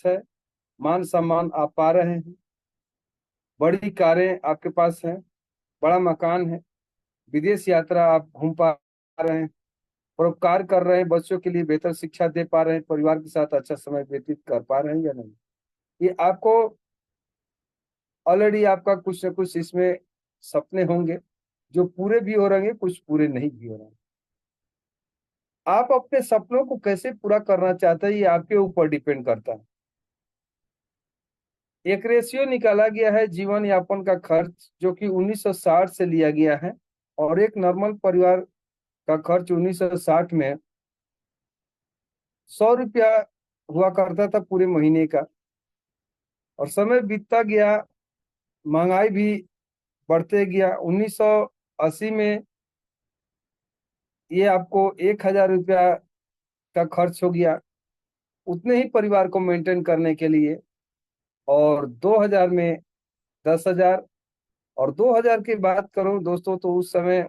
है, मान सम्मान आप पा रहे हैं, बड़ी कारें आपके पास हैं, बड़ा मकान है, विदेश यात्रा आप घूम पा रहे हैं, परोपकार कर रहे हैं, बच्चों के लिए बेहतर शिक्षा दे पा रहे हैं, परिवार के साथ अच्छा समय व्यतीत कर पा रहे हैं या नहीं। ये आपको ऑलरेडी आपका कुछ ना कुछ इसमें सपने होंगे, जो पूरे भी हो रहे हैं, कुछ पूरे नहीं भी हो रहे हैं। आप अपने सपनों को कैसे पूरा करना चाहते हैं, ये आपके ऊपर डिपेंड करता है। एक रेशियो निकाला गया है जीवन यापन का खर्च, जो कि 1960 से लिया गया है, और एक नॉर्मल परिवार का खर्च 1960 में 100 रुपया हुआ करता था पूरे महीने का। और समय बीतता गया, महंगाई भी बढ़ते गया। 1980 में ये आपको 1,000 रुपया का खर्च हो गया उतने ही परिवार को मेंटेन करने के लिए। और 2000 में 10,000। और 2000 की बात करूं दोस्तों, तो उस समय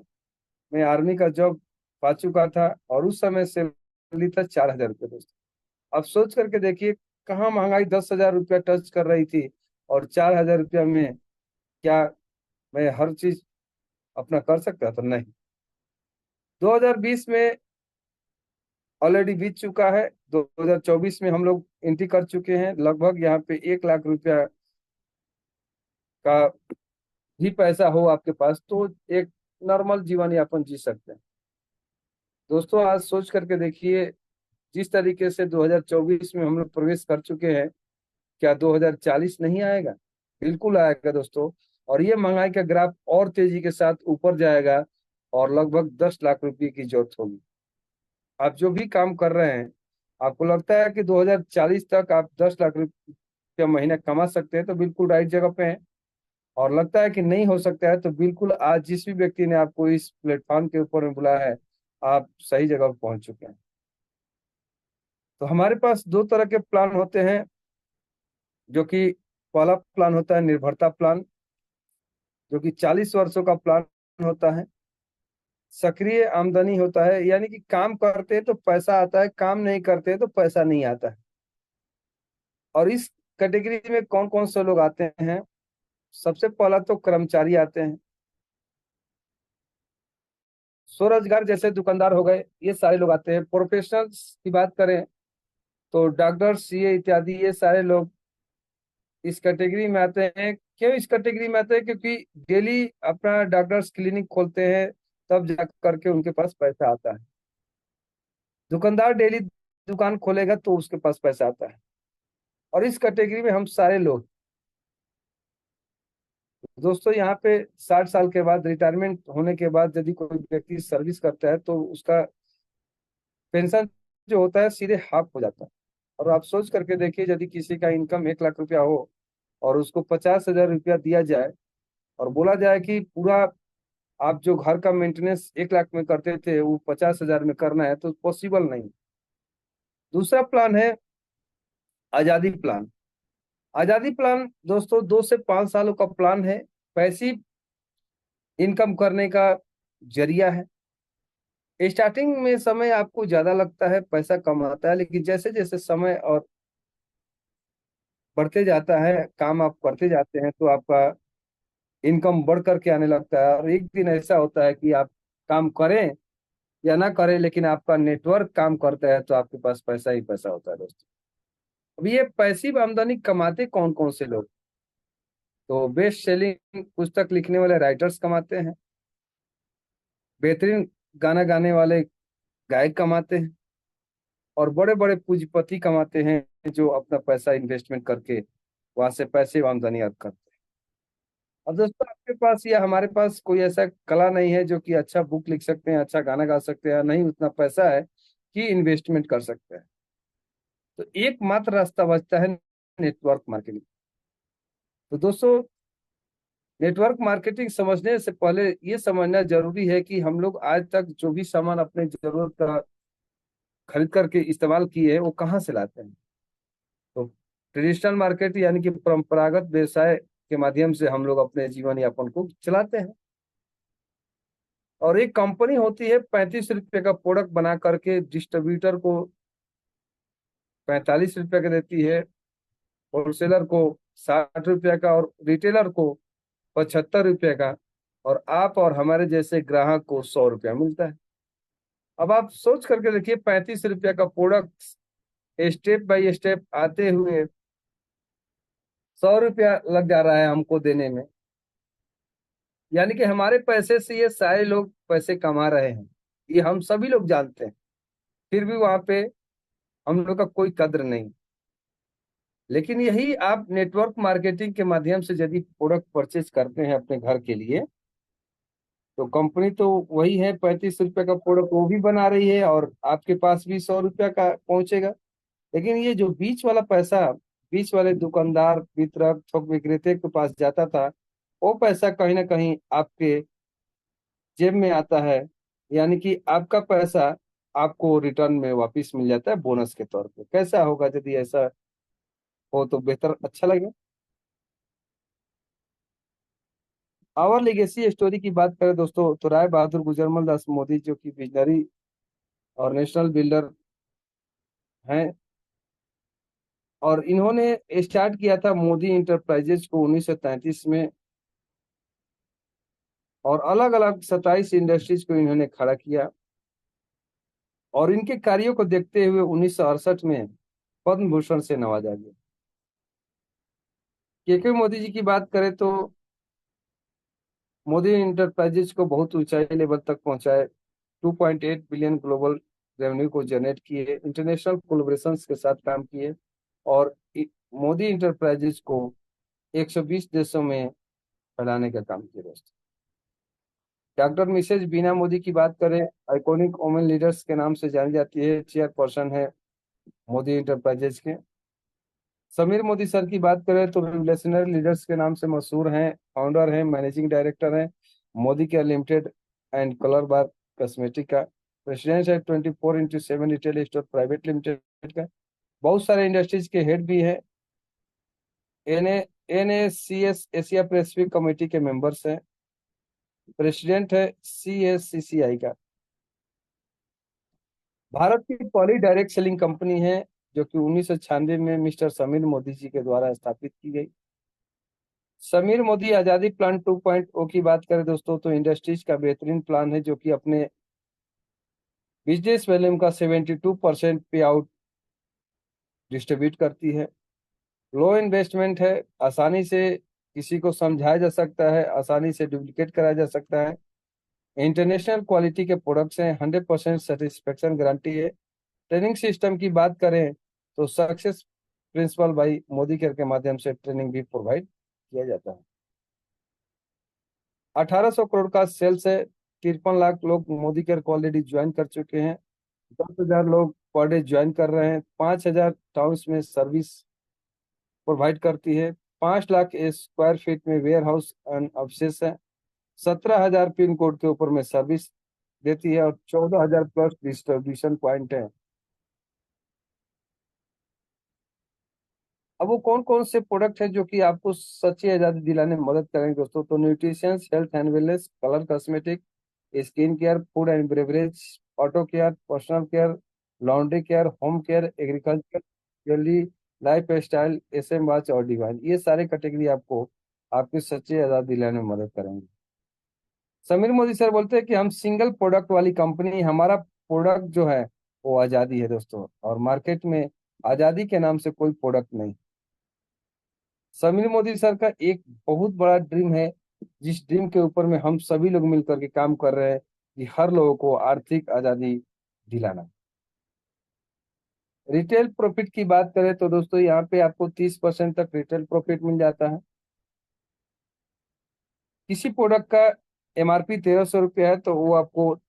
मैं आर्मी का जॉब पा चुका था, और उस समय सैलरी था 4,000 रुपये दोस्तों। अब सोच करके देखिए, कहाँ महंगाई 10,000 रुपया टच कर रही थी, और 4,000 रुपया में क्या मैं हर चीज अपना कर सकता था? नहीं। 2020 में ऑलरेडी बीत चुका है, 2024 में हम लोग एंट्री कर चुके हैं। लगभग यहाँ पे 1,00,000 रुपया का भी पैसा हो आपके पास, तो एक नॉर्मल जीवन यापन जी सकते हैं। दोस्तों, आज सोच करके देखिए, जिस तरीके से 2024 में हम लोग प्रवेश कर चुके हैं, क्या 2040 नहीं आएगा? बिल्कुल आएगा दोस्तों। और ये महंगाई का ग्राफ और तेजी के साथ ऊपर जाएगा, और लगभग 10,00,000 रुपये की जरूरत होगी। आप जो भी काम कर रहे हैं, आपको लगता है कि 2040 तक आप 10,00,000 रुपया महीना कमा सकते हैं, तो बिल्कुल राइट जगह पे हैं। और लगता है कि नहीं हो सकता है, तो बिल्कुल आज जिस भी व्यक्ति ने आपको इस प्लेटफॉर्म के ऊपर में बुलाया है, आप सही जगह पर पहुंच चुके हैं। तो हमारे पास दो तरह के प्लान होते हैं, जो कि पहला प्लान होता है निर्भरता प्लान, जो कि 40 वर्षों का प्लान होता है। सक्रिय आमदनी होता है, यानी कि काम करते हैं तो पैसा आता है, काम नहीं करते हैं तो पैसा नहीं आता है। और इस कैटेगरी में कौन कौन से लोग आते हैं? सबसे पहला तो कर्मचारी आते हैं, स्वरोजगार जैसे दुकानदार हो गए, ये सारे लोग आते हैं। प्रोफेशनल्स की बात करें तो डॉक्टर, सीए इत्यादि, ये सारे लोग इस कैटेगरी में आते हैं। क्यों इस कैटेगरी में आते हैं? क्योंकि डेली अपना डॉक्टर्स क्लिनिक खोलते हैं, तब जा करके उनके पास पैसा आता है। दुकानदार डेली दुकान खोलेगा तो उसके पास पैसा आता है। और इस कैटेगरी में हम सारे लोग दोस्तों, यहाँ पे 60 साल के बाद, रिटायरमेंट होने के बाद यदि कोई व्यक्ति सर्विस करता है, तो उसका पेंशन जो होता है सीधे हाफ हो जाता है। और आप सोच करके देखिए, यदि किसी का इनकम 1,00,000 रुपया हो, और उसको 50,000 रुपया दिया जाए, और बोला जाए कि पूरा आप जो घर का मेंटेनेंस 1,00,000 में करते थे, वो 50,000 में करना है, तो पॉसिबल नहीं। दूसरा प्लान है आजादी प्लान। आजादी प्लान दोस्तों 2 से 5 सालों का प्लान है, पैसिव इनकम करने का जरिया है। स्टार्टिंग में समय आपको ज्यादा लगता है, पैसा कम आता है, लेकिन जैसे जैसे समय और बढ़ते जाता है, काम आप करते जाते हैं, तो आपका इनकम बढ़ करके आने लगता है। और एक दिन ऐसा होता है कि आप काम करें या ना करें, लेकिन आपका नेटवर्क काम करता है, तो आपके पास पैसा ही पैसा होता है दोस्तों। अब ये पैसिव आमदनी कमाते कौन कौन से लोग? तो बेस्ट सेलिंग पुस्तक लिखने वाले राइटर्स कमाते हैं, बेहतरीन गाना गाने वाले गायक कमाते हैं, और बड़े बड़े पूंजीपति कमाते हैं, जो अपना पैसा इन्वेस्टमेंट करके वहां से पैसे आमदनी अर्ज करते हैं। अब दोस्तों, आपके पास या हमारे पास कोई ऐसा कला नहीं है जो कि अच्छा बुक लिख सकते हैं, अच्छा गाना गा सकते हैं, नहीं उतना पैसा है कि इन्वेस्टमेंट कर सकते हैं। तो एकमात्र रास्ता बचता है नेटवर्क मार्केटिंग। तो दोस्तों, नेटवर्क मार्केटिंग समझने से पहले ये समझना जरूरी है कि हम लोग आज तक जो भी सामान अपने जरूरत का खरीद करके इस्तेमाल किए हैं, वो कहाँ से लाते हैं। तो ट्रेडिशनल मार्केट यानी कि परंपरागत व्यवसाय के माध्यम से हम लोग अपने जीवन यापन को चलाते हैं। और एक कंपनी होती है, 35 रुपये का प्रोडक्ट बना करके डिस्ट्रीब्यूटर को 45 रुपये का देती है, होलसेलर को 60 रुपये का और रिटेलर को 75 रुपये का, और आप और हमारे जैसे ग्राहक को 100 रुपया मिलता है। अब आप सोच करके देखिए, 35 रुपये का प्रोडक्ट स्टेप बाय स्टेप आते हुए 100 रुपया लग जा रहा है हमको देने में। यानी कि हमारे पैसे से ये सारे लोग पैसे कमा रहे हैं, ये हम सभी लोग जानते हैं। फिर भी वहां पे हम लोग का कोई कद्र नहीं। लेकिन यही आप नेटवर्क मार्केटिंग के माध्यम से यदि प्रोडक्ट परचेज करते हैं अपने घर के लिए, तो कंपनी तो वही है, 35 रुपये का प्रोडक्ट वो भी बना रही है और आपके पास भी 100 रुपया का पहुंचेगा। लेकिन ये जो बीच वाला पैसा, बीच वाले दुकानदार, वितरक, थोक विक्रेता के पास जाता था, वो पैसा कहीं ना कहीं आपके जेब में आता है। यानी कि आपका पैसा आपको रिटर्न में वापस मिल जाता है बोनस के तौर पे। कैसा होगा यदि ऐसा हो तो बेहतर, अच्छा लगे। आवर लेगेसी स्टोरी की बात करें दोस्तों, तो राय बहादुर गुजरमल दास मोदी जो कि विजनरी और नेशनल बिल्डर हैं, और इन्होंने स्टार्ट किया था मोदी इंटरप्राइजेज को 1933 में, और अलग अलग 27 इंडस्ट्रीज को इन्होंने खड़ा किया। और इनके कार्यों को देखते हुए 1968 में पद्म भूषण से नवाजा गया। के मोदी जी की बात करें तो मोदी इंटरप्राइजेज को बहुत ऊंचाई लेवल तक पहुंचाए, 2.8 बिलियन ग्लोबल रेवेन्यू को जनरेट किए, इंटरनेशनल कोलैबोरेशन के साथ काम किए, और मोदी इंटरप्राइजेज को 120 देशों में फैलाने का काम किया दोस्तों। डॉक्टर मिसेज बीना मोदी की बात करें, आइकॉनिक वुमेन लीडर्स के नाम से जानी जाती है, चेयरपर्सन है मोदी इंटरप्राइजेज के। समीर मोदी सर की बात करें तो रिवोल्यूशनरी लीडर्स के नाम से मशहूर हैं, फाउंडर हैं, मैनेजिंग डायरेक्टर हैं Modi care limited and colour bar cosmetic का। प्रेसिडेंट है 24/7 रिटेल स्टोर प्राइवेट लिमिटेड का। बहुत सारे इंडस्ट्रीज के हेड भी हैं। NACS एशिया पैसिफिक कमेटी के मेंबर्स हैं। प्रेसिडेंट है CSCCI का। भारत की पहली डायरेक्ट सेलिंग कंपनी है जो कि 1996 में मिस्टर समीर मोदी जी के द्वारा स्थापित की गई। समीर मोदी आजादी प्लान 2.0 की बात करें दोस्तों, तो इंडस्ट्रीज का बेहतरीन प्लान है जो कि अपने बिजनेस वॉल्यूम का 72% पे आउट डिस्ट्रीब्यूट करती है। लो इन्वेस्टमेंट है, आसानी से किसी को समझाया जा सकता है, आसानी से डुप्लीकेट कराया जा सकता है। इंटरनेशनल क्वालिटी के प्रोडक्ट्स हैं, 100% सेटिस्फेक्शन गारंटी है। ट्रेनिंग सिस्टम की बात करें तो success principle by Modi care के माध्यम से ट्रेनिंग भी प्रोवाइड किया जाता है। 1800 करोड़ का सेल्स है, 53 लाख लोग मोदी केयर को ऑलरेडी ज्वाइन कर चुके हैं, 10,000 लोग पर डे ज्वाइन कर रहे हैं, 5,000 टाउन्स में सर्विस प्रोवाइड करती है, 5 लाख स्क्वायर फीट में वेयर हाउस एंड ऑफिस है, 17,000 पिन कोड के ऊपर में सर्विस देती है, और 14,000 प्लस डिस्ट्रीब्यूशन पॉइंट है। अब वो कौन कौन से प्रोडक्ट है जो कि आपको सच्ची आजादी दिलाने में मदद करेंगे दोस्तों, तो nutrition, health and wellness, colour cosmetic, skin care, food and beverage, auto care, personal care, laundry care, home care, agriculture, jewellery, life style, SM watch और डिवाइन, ये सारे कैटेगरी आपको आपकी सच्ची आजादी दिलाने में मदद करेंगे। समीर मोदी सर बोलते हैं कि हम सिंगल प्रोडक्ट वाली कंपनी, हमारा प्रोडक्ट जो है वो आजादी है दोस्तों, और मार्केट में आजादी के नाम से कोई प्रोडक्ट नहीं। समीर मोदी सर का एक बहुत बड़ा ड्रीम है, जिस ड्रीम के ऊपर में हम सभी लोग मिलकर के काम कर रहे हैं, कि हर लोगों को आर्थिक आजादी दिलाना। रिटेल प्रॉफिट की बात करें तो दोस्तों यहाँ पे आपको 30% तक रिटेल प्रॉफिट मिल जाता है। किसी प्रोडक्ट का MRP 1,300 रुपया है तो वो आपको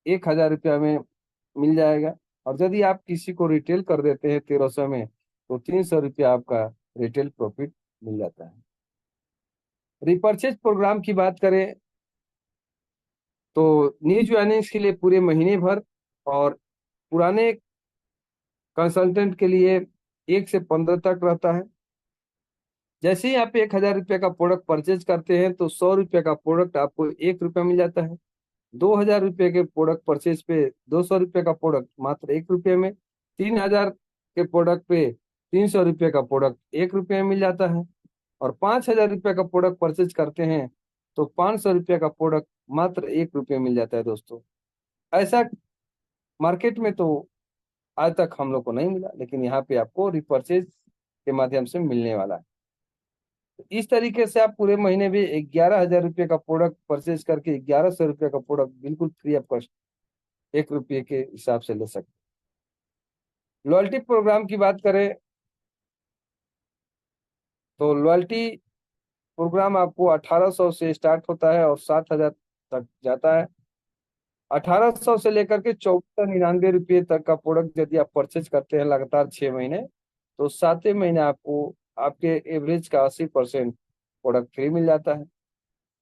1,000 रुपया में मिल जाएगा, और यदि आप किसी को रिटेल कर देते हैं 1,300 में, तो 300 रुपया आपका रिटेल प्रॉफिट मिल जाता है। रिपर्चेज प्रोग्राम की बात करें तो न्यू ज्वाइनिंग्स के लिए पूरे महीने भर, और पुराने कंसल्टेंट के लिए 1 से 15 तक रहता है। जैसे ही आप 1,000 रुपये का प्रोडक्ट परचेज करते हैं तो 100 रुपये का प्रोडक्ट आपको 1 रुपया मिल जाता है। 2,000 रुपये के प्रोडक्ट परचेज पे 200 रुपये का प्रोडक्ट मात्र 1 रुपये में। 3,000 के प्रोडक्ट पे 300 रुपये का प्रोडक्ट 1 रुपये में मिल जाता है। और 5,000 रुपये का प्रोडक्ट परचेज करते हैं तो 500 रुपये का प्रोडक्ट मात्र 1 रुपये में मिल जाता है दोस्तों। ऐसा मार्केट में तो आज तक हम लोग को नहीं मिला, लेकिन यहाँ पे आपको रिपर्चेज के माध्यम से मिलने वाला है। तो इस तरीके से आप पूरे महीने में 11,000 रुपये का प्रोडक्ट परचेज करके 1,100 रुपये का प्रोडक्ट बिल्कुल फ्री ऑफ कॉस्ट 1 रुपये के हिसाब से ले सकते हैं। लॉयल्टी प्रोग्राम की बात करें तो लॉयल्टी प्रोग्राम आपको 1,800 से स्टार्ट होता है और 7,000 तक जाता है। 1,800 से लेकर के 1,499 रुपये तक का प्रोडक्ट यदि आप परचेज करते हैं लगातार 6 महीने, तो 7वें महीने आपको आपके एवरेज का 80% प्रोडक्ट फ्री मिल जाता है।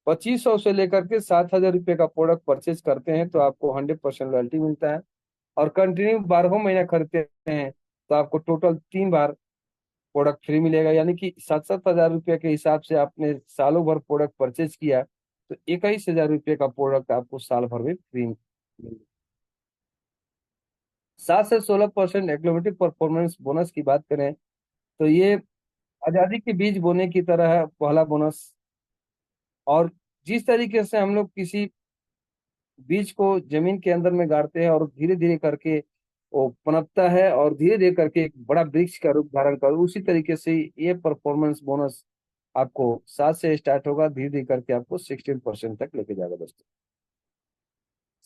2,500 से लेकर के 7,000 रुपये का प्रोडक्ट परचेज करते हैं तो आपको 100% रॉयल्टी मिलता है। और कंटिन्यू 12 महीने खरीदते हैं तो आपको टोटल 3 बार प्रोडक्ट फ्री मिलेगा। यानी कि 7,000 रुपये के हिसाब से आपने सालों भर प्रोडक्ट परचेज किया तो 21,000 रुपये का प्रोडक्ट आपको साल भर में फ्री मिलेगा। 7 से 16% एक्लोमेटिक परफॉर्मेंस बोनस की बात करें तो ये आजादी के बीज बोने की तरह है पहला बोनस। और जिस तरीके से हम लोग किसी बीज को जमीन के अंदर में गाड़ते हैं और धीरे धीरे करके वो पनपता है और धीरे धीरे करके एक बड़ा वृक्ष का रूप धारण कर, उसी तरीके से ये परफॉर्मेंस बोनस आपको 7 से स्टार्ट होगा, धीरे धीरे करके आपको 16% तक लेके जाएगा दोस्तों।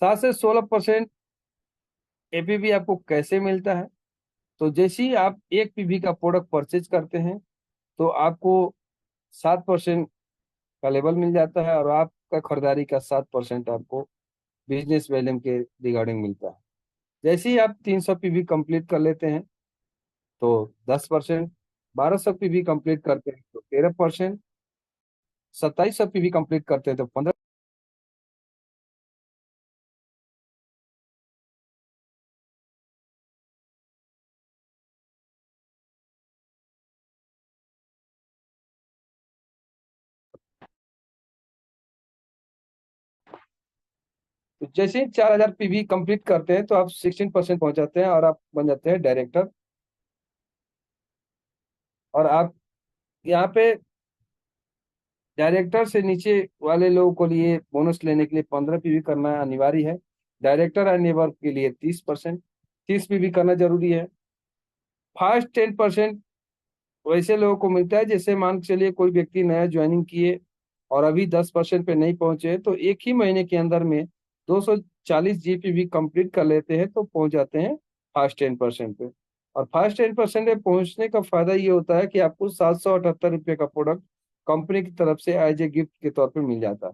7 से 16% एपीवी आपको कैसे मिलता है? तो जैसे ही आप 1 पीवी का प्रोडक्ट परचेज करते हैं तो आपको 7% का लेवल मिल जाता है और आपका खरीदारी का 7% आपको बिजनेस वैल्यूम के रिगार्डिंग मिलता है। जैसे ही आप 300 पीवी कंप्लीट कर लेते हैं तो 10%, 1,200 पीवी कंप्लीट करते हैं तो 13%, 2,700 पीवी कंप्लीट करते हैं तो 15। तो जैसे ही 4,000 पीवी कंप्लीट करते हैं तो आप 16% पहुंच जाते हैं और आप बन जाते हैं डायरेक्टर। और आप यहाँ पे डायरेक्टर से नीचे वाले लोगों को लिए बोनस लेने के लिए 15 पीवी करना अनिवार्य है। डायरेक्टर एंड नेबर के लिए 30%, 30 पीवी करना जरूरी है। फर्स्ट 10% वैसे लोगों को मिलता है जैसे मान के चलिए कोई व्यक्ति नया ज्वाइनिंग किए और अभी 10% पे नहीं पहुंचे तो एक ही महीने के अंदर में 240 जीपीवी कंप्लीट कर लेते हैं तो पहुंच जाते हैं फर्स्ट 10% पे। और फर्स्ट 10% पे पहुंचने का फायदा ये होता है कि आपको 778 रुपये का प्रोडक्ट कंपनी की तरफ से एज ए गिफ्ट के तौर पे मिल जाता है।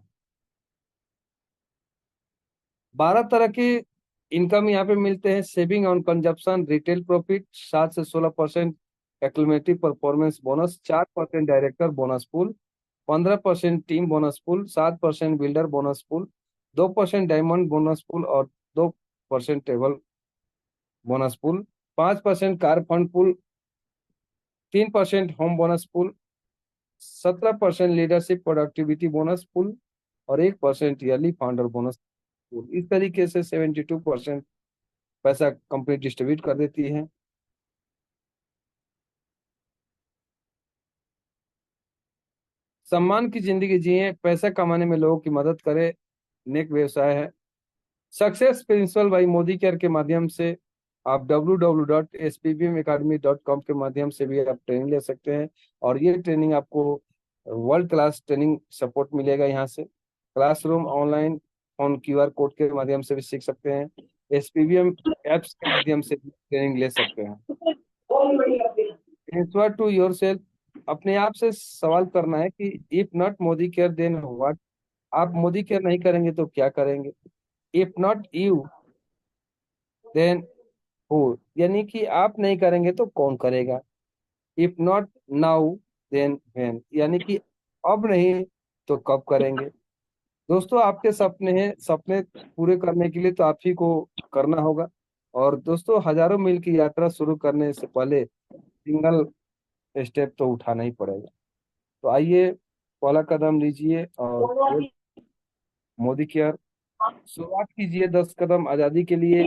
12 तरह के इनकम यहाँ पे मिलते हैं। Saving on consumption, retail profit 7 से 16%, एक्लमेटिव performance bonus 4% director bonus pool, 15% team bonus pool, 7% builder bonus pool, 2% diamond bonus pool और 2% table bonus pool, 5% car fund pool, 3% home bonus pool, 17% leadership productivity bonus pool और 1% yearly founder bonus pool. इस तरीके से 72% पैसा company distribute कर देती है। सम्मान की जिंदगी जिए, पैसा कमाने में लोगों की मदद करे, नेक व्यवसाय है। Success principle by Modi care के माध्यम से आप www.spbmacademy.com के माध्यम से भी आप ट्रेनिंग ले सकते हैं। और ये ट्रेनिंग आपको वर्ल्ड क्लास ट्रेनिंग सपोर्ट मिलेगा यहाँ से। Classroom online on QR code के माध्यम से भी सीख सकते हैं। एसपीबीएम एप्स के माध्यम से भी ट्रेनिंग ले सकते हैं। आंसर टू योर सेल्फ, अपने आप से सवाल करना है कि if not Modi care then what. आप मोदी केयर नहीं करेंगे तो क्या करेंगे? If not you then who, यानी कि आप नहीं करेंगे तो कौन करेगा? If not now then when, यानी कि अब नहीं तो कब करेंगे? दोस्तों आपके सपने हैं, सपने पूरे करने के लिए तो आप ही को करना होगा। और दोस्तों हजारों मील की यात्रा शुरू करने से पहले सिंगल स्टेप तो उठाना ही पड़ेगा। तो आइए पहला कदम लीजिए और मोदी केयर शुरुआत कीजिए 10 कदम आजादी के लिए।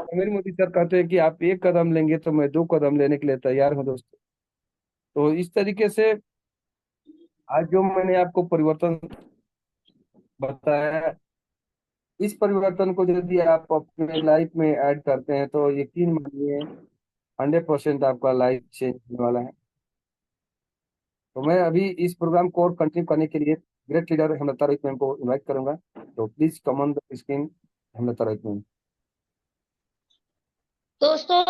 मेरी मोदी सर कहते हैं कि आप एक कदम लेंगे तो मैं दो कदम लेने के लिए तैयार हूँ दोस्तों। तो इस तरीके से आज जो मैंने आपको परिवर्तन बताया, इस परिवर्तन को यदि आप अपने लाइफ में ऐड करते हैं तो यकीन मानिए 100% आपका लाइफ चेंज होने वाला है। तो मैं अभी इस प्रोग्राम को और कंटिन्यू करने के लिए great leader Hemlata Rohit ma'am को इनवाइट करूंगा। तो please come on the screen Hemlata Rohit ma'am. दोस्तों,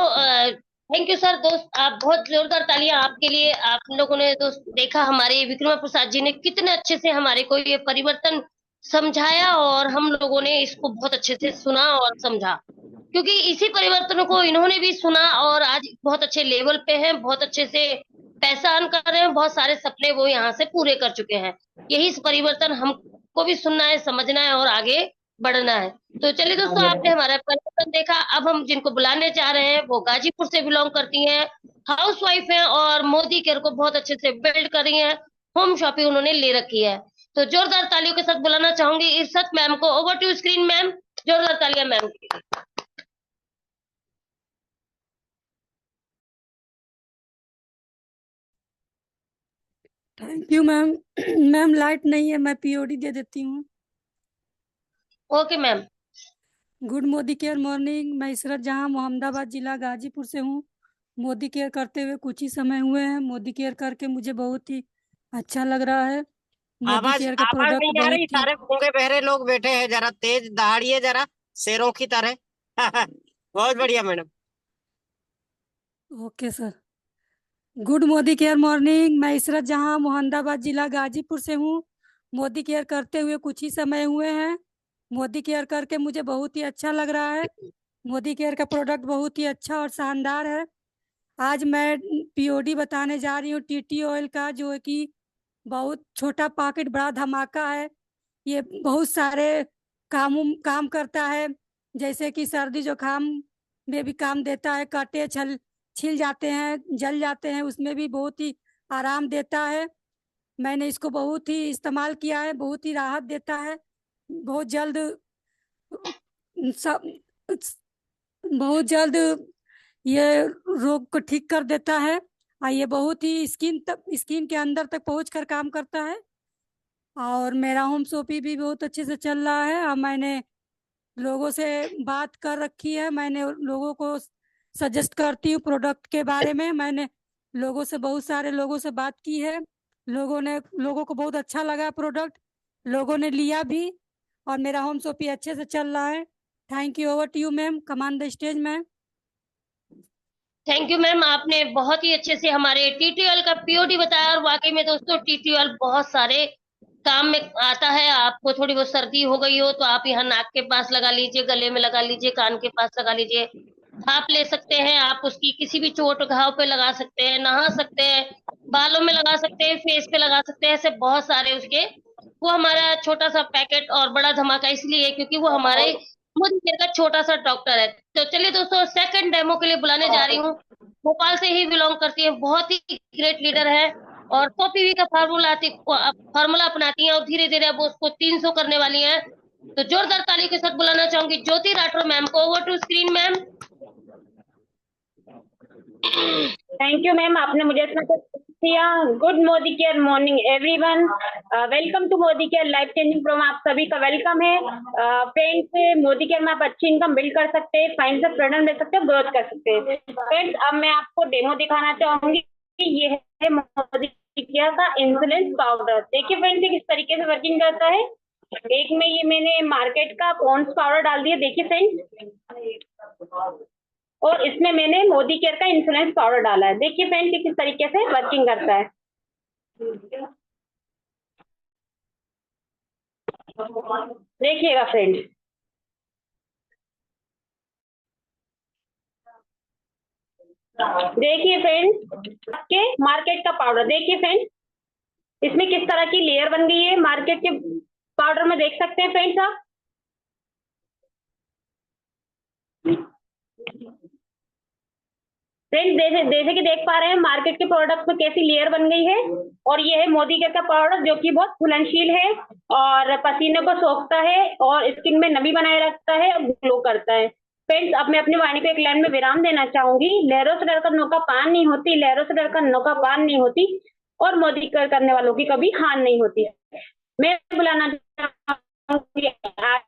थैंक यू सर। दोस्त, आप बहुत जोरदार तालियां आपके लिए। आप लोगों ने दोस्त देखा हमारे विक्रमा प्रसाद जी ने कितने अच्छे से हमारे को ये परिवर्तन समझाया, और हम लोगों ने इसको बहुत अच्छे से सुना और समझा, क्योंकि इसी परिवर्तनों को इन्होंने भी सुना और आज बहुत अच्छे लेवल पे हैं, बहुत अच्छे से पैसा अर्न कर रहे हैं, बहुत सारे सपने वो यहाँ से पूरे कर चुके हैं। यही परिवर्तन हमको भी सुनना है, समझना है और आगे बढ़ना है। तो चलिए दोस्तों, आपने हमारा परिवर्तन देखा। अब हम जिनको बुलाने जा रहे हैं वो गाजीपुर से बिलोंग करती हैं, हाउस वाइफ हैं और मोदी केयर को बहुत अच्छे से बिल्ड कर रही हैं। होम शॉपिंग उन्होंने ले रखी है। तो जोरदार तालियों के साथ बुलाना चाहूंगी इर्शद मैम को। Over to screen ma'am. जोरदार तालियां मैम के लिए। Thank you ma'am. Ma'am light नहीं है, मैं पीओडी दे देती हूँ। Okay ma'am. Good Modi care morning. मैं इशरत जहां मोहम्मदाबाद जिला गाजीपुर से हूँ। मोदी केयर करते हुए कुछ ही समय हुए हैं। मोदी केयर करके मुझे बहुत ही अच्छा लग रहा है। मोदी आवाज केयर का आवाज प्रोडक्ट नहीं आ रही? बहुत ही सारे गूंगे बहरे लोग बैठे हैं, जरा तेज दहाड़िए जरा, शेरों की तरह। बहुत बढ़िया madam. Okay sir. Good Modi care morning. मैं इशरत जहां मोहम्मदाबाद जिला गाजीपुर से हूँ। मोदी केयर करते हुए कुछ ही समय हुए हैं। मोदी केयर करके मुझे बहुत ही अच्छा लग रहा है। मोदी केयर का प्रोडक्ट बहुत ही अच्छा और शानदार है। आज मैं पीओडी बताने जा रही हूँ टीटी ऑयल का, जो है कि बहुत छोटा पैकेट बड़ा धमाका है। ये बहुत सारे काम करता है, जैसे कि सर्दी जुकाम में भी काम देता है। कांटे छिल जाते हैं, जल जाते हैं, उसमें भी बहुत ही आराम देता है। मैंने इसको बहुत ही इस्तेमाल किया है, बहुत ही राहत देता है। बहुत जल्द सब बहुत जल्द ये रोग को ठीक कर देता है। और ये बहुत ही स्किन के अंदर तक पहुंच कर काम करता है। और मेरा होम शॉपिंग भी बहुत अच्छे से चल रहा है। और मैंने लोगों से बात कर रखी है। मैंने लोगों को सजेस्ट करती हूँ प्रोडक्ट के बारे में। मैंने बहुत सारे लोगों से बात की है। लोगों को बहुत अच्छा लगा प्रोडक्ट, लोगों ने लिया भी। और मेरा होम शॉपिंग अच्छे से चल रहा है। Thank you. Over to you ma'am, come on the stage ma'am. Thank you ma'am. आपने बहुत ही अच्छे से हमारे टीटीएल का पीओडी बताया, और वाकई में दोस्तों टीटीएल बहुत सारे काम में आता है। आपको थोड़ी बहुत सर्दी हो गई हो तो आप यहाँ नाक के पास लगा लीजिए, गले में लगा लीजिए, कान के पास लगा लीजिए। भाप ले सकते हैं आप उसकी, किसी भी चोट घाव पे लगा सकते हैं, नहा सकते हैं, बालों में लगा सकते हैं, फेस पे लगा सकते हैं। ऐसे बहुत सारे उसके। वो हमारा छोटा सा पैकेट और बड़ा धमाका इसलिए है क्योंकि वो हमारे मोदी केयर का छोटा सा डॉक्टर है। तो चलिए दोस्तों, सेकंड डेमो के लिए बुलाने जा रही हूँ। भोपाल से ही बिलोंग करती है, बहुत ही ग्रेट लीडर है, और 100 पीवी का फार्मूला अपनाती हैं, और धीरे धीरे अब उसको 300 करने वाली हैं। तो जोरदार तालियों के साथ बुलाना चाहूंगी ज्योति राठौर मैम को। Over to screen ma'am. Thank you ma'am, आपने मुझे इतना कुछ किया। Good Modi care morning everyone. Welcome to Modi care life changing program. आप सभी का वेलकम है। फ्रेंड्स, मोदी केयर में आप अच्छी इनकम बिल्ड कर सकते हैं, फाइनेंशियल फ्रीडम ले सकते हैं, ग्रोथ कर सकते हैं। फ्रेंड्स, अब मैं आपको डेमो दिखाना चाहूंगी। ये है मोदी केयर का इंसुलिन पाउडर। देखिए फ्रेंड्स, ये किस तरीके से वर्किंग करता है। एक में ये मैंने मार्केट का पॉन्ड्स पाउडर डाल दिया, देखिए फ्रेंड्स। और इसमें मैंने मोदी केयर का इंसुलिन पाउडर डाला है। देखिए फ्रेंड्स, ये किस तरीके से वर्किंग करता है। देखिएगा फ्रेंड्स, देखिए फ्रेंड्स के मार्केट का पाउडर। देखिए फ्रेंड्स, इसमें किस तरह की लेयर बन गई है मार्केट के पाउडर में, देख सकते हैं फ्रेंड्स आप। फ्रेंड्स, जैसे कि देख पा रहे हैं मार्केट के प्रोडक्ट में कैसी लेयर बन गई है। और ये है मोदी केयर का पाउडर, जो कि बहुत घुलनशील है और पसीने को सोखता है और स्किन में नमी बनाए रखता है और ग्लो करता है। फ्रेंड्स, अब मैं अपनी वाणी को एक लाइन में विराम देना चाहूंगी। लहरों से डरकर नौका पार नहीं होती, लहरों से डरकर नौका पार नहीं होती, और मोदी करने वालों की कभी हार नहीं होती। मैं बुलाना चाहूंगी आज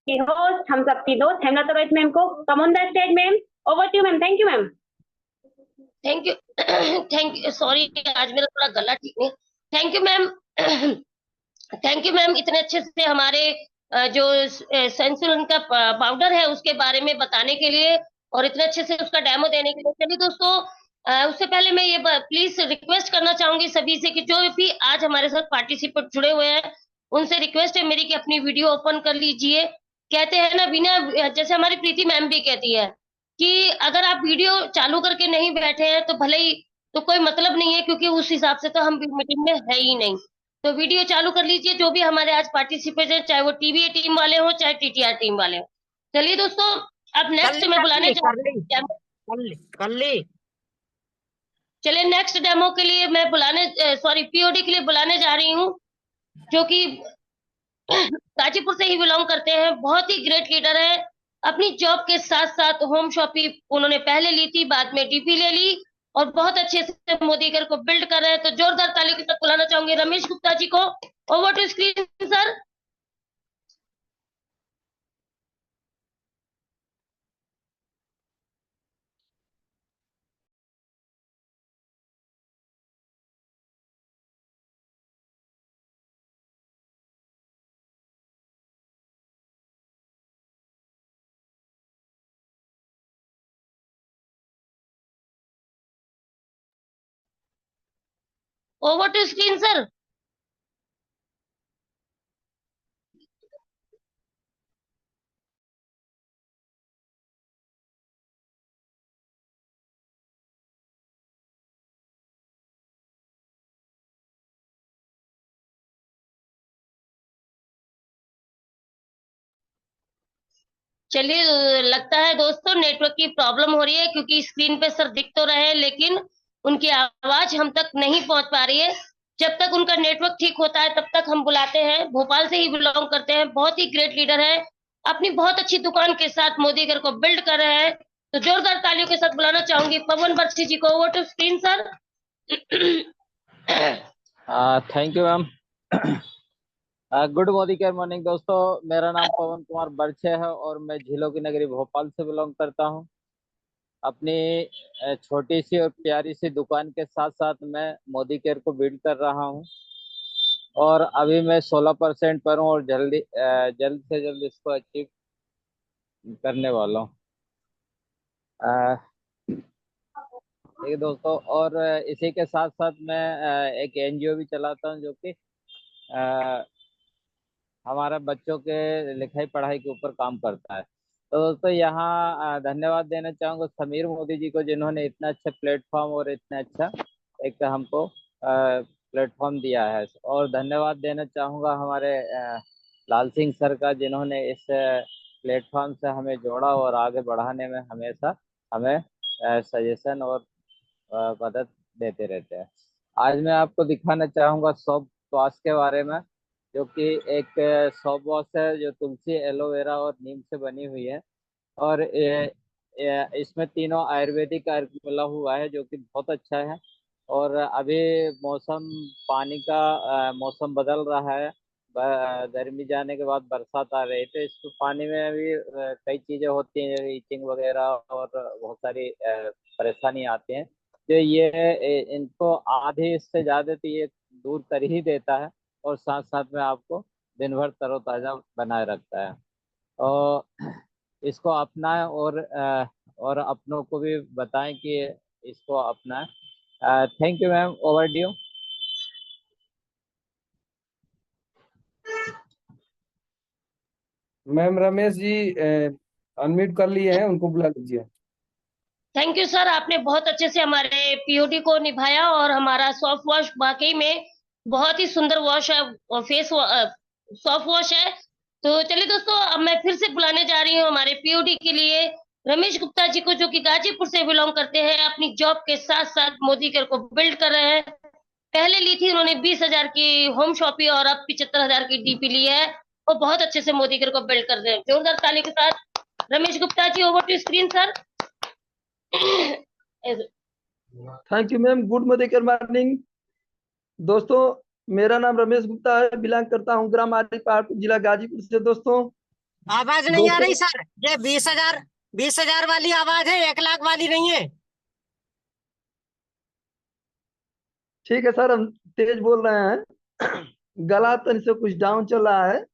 की होस्ट, हम सबकी दोस्त हेमलता रोहित मैम को। Come on the stage ma'am, over to you ma'am. Thank you ma'am. Thank you thank you. Sorry, आज मेरा थोड़ा गला ठीक नहीं। Thank you ma'am. Thank you ma'am, इतने अच्छे से हमारे जो सेंसुलिन का पाउडर है उसके बारे में बताने के लिए और इतने अच्छे से उसका डेमो देने के लिए। चलिए दोस्तों, उससे पहले मैं ये प्लीज रिक्वेस्ट करना चाहूंगी सभी से कि जो भी आज हमारे साथ पार्टिसिपेंट जुड़े हुए हैं उनसे रिक्वेस्ट है मेरी कि अपनी वीडियो ओपन कर लीजिए। कहते हैं ना, बिना, जैसे हमारी प्रीति मैम भी कहती है कि अगर आप वीडियो चालू करके नहीं बैठे हैं तो भले ही, तो कोई मतलब नहीं है, क्योंकि उस हिसाब से तो हम मीटिंग में है ही नहीं। तो वीडियो चालू कर लीजिए जो भी हमारे आज पार्टिसिपेट है, चाहे वो टीवीए टीम वाले हो चाहे टीटीआर टीम वाले हो। चलिए दोस्तों, अब नेक्स्ट मैं बुलाने जा कर ली। चलिए नेक्स्ट डेमो के लिए मैं पीओडी के लिए बुलाने जा रही हूँ, जो कि गाजीपुर से ही बिलोंग करते हैं। बहुत ही ग्रेट लीडर है। अपनी जॉब के साथ साथ होम शॉपिंग उन्होंने पहले ली थी, बाद में डीपी ले ली और बहुत अच्छे से मोदी घर को बिल्ड कर रहे हैं। तो जोरदार ताली के साथ बुलाना चाहूंगी रमेश गुप्ता जी को। Over to screen sir. Over to screen sir. चलिए, लगता है दोस्तों नेटवर्क की प्रॉब्लम हो रही है, क्योंकि स्क्रीन पे सर दिख तो रहे हैं लेकिन उनकी आवाज हम तक नहीं पहुंच पा रही है। जब तक उनका नेटवर्क ठीक होता है तब तक हम बुलाते हैं। भोपाल से ही बिलोंग करते हैं, बहुत ही ग्रेट लीडर है, अपनी बहुत अच्छी दुकान के साथ मोदी घर को बिल्ड कर रहे हैं। तो जोरदार तालियों के साथ बुलाना चाहूंगी पवन बख्शी जी को। Over to screen sir. Thank you ma'am. Good Modi care morning दोस्तों, मेरा नाम पवन कुमार बर्छे है और मैं झीलों की नगरी भोपाल से बिलोंग करता हूं। अपनी छोटी सी और प्यारी सी दुकान के साथ साथ मैं मोदी केयर को बिल्ड कर रहा हूं और अभी मैं 16% पर हूं और जल्द से जल्द इसको अचीव करने वाला हूं। ठीक है दोस्तों, और इसी के साथ साथ मैं एक एनजीओ भी चलाता हूं जो कि हमारा बच्चों के लिखाई पढ़ाई के ऊपर काम करता है। तो दोस्तों यहाँ धन्यवाद देना चाहूँगा समीर मोदी जी को, जिन्होंने इतना अच्छा प्लेटफॉर्म और इतना अच्छा एक हमको प्लेटफॉर्म दिया है। और धन्यवाद देना चाहूँगा हमारे लाल सिंह सर का, जिन्होंने इस प्लेटफॉर्म से हमें जोड़ा और आगे बढ़ाने में हमेशा हमें सजेशन और मदद देते रहते हैं। आज मैं आपको दिखाना चाहूँगा सॉफ्ट वॉश के बारे में, जो कि एक सॉफ्ट वॉश है जो तुलसी, एलोवेरा और नीम से बनी हुई है। और इसमें तीनों आयुर्वेदिक अर्क मिला हुआ है जो कि बहुत अच्छा है। और अभी मौसम, पानी का मौसम बदल रहा है, गर्मी जाने के बाद बरसात आ रही है, तो इस पानी में भी कई चीज़ें होती हैं, ईचिंग वगैरह और बहुत सारी परेशानी आती हैं। तो ये इनको आधे इससे ज़्यादा तो ये दूर कर ही देता है और साथ साथ में आपको दिन भर तरोताज़ा बनाए रखता है। और इसको अपनाएं और अपनों को भी बताएं कि इसको अपनाएं। Thank you ma'am, over to. Ma'am Ramesh ji unmute कर लिए हैं, उनको बुला लीजिए। थैंक यू सर, आपने बहुत अच्छे से हमारे पीओडी को निभाया और हमारा सॉफ्ट वॉश वाकई में बहुत ही सुंदर वॉश है और फेस सॉफ्ट वॉश है। तो चलिए दोस्तों, अब मैं फिर से बुलाने जा रही हूँ हमारे पीओडी के लिए रमेश गुप्ता जी को, जो कि गाजीपुर से बिलोंग करते हैं। अपनी जॉब के साथ साथ मोदी केयर को बिल्ड कर रहे हैं। पहले ली थी उन्होंने 20,000 की होम शॉपिंग और अब 75,000 की डीपी ली है और बहुत अच्छे से मोदी केयर को बिल्ड कर रहे हैं। जोरदार ताली के साथ Ramesh Gupta ji, over to screen sir. Thank you ma'am. Good morning दोस्तों, मेरा नाम रमेश गुप्ता है, बिलोंग करता हूँ ग्राम आरी पहाड़पुर, जिला गाजीपुर से। दोस्तों आवाज नहीं आ रही सर, ये 20,000 वाली आवाज है, 1 लाख वाली नहीं है। ठीक है सर, हम तेज बोल रहे हैं, गला तन से कुछ डाउन चल रहा है।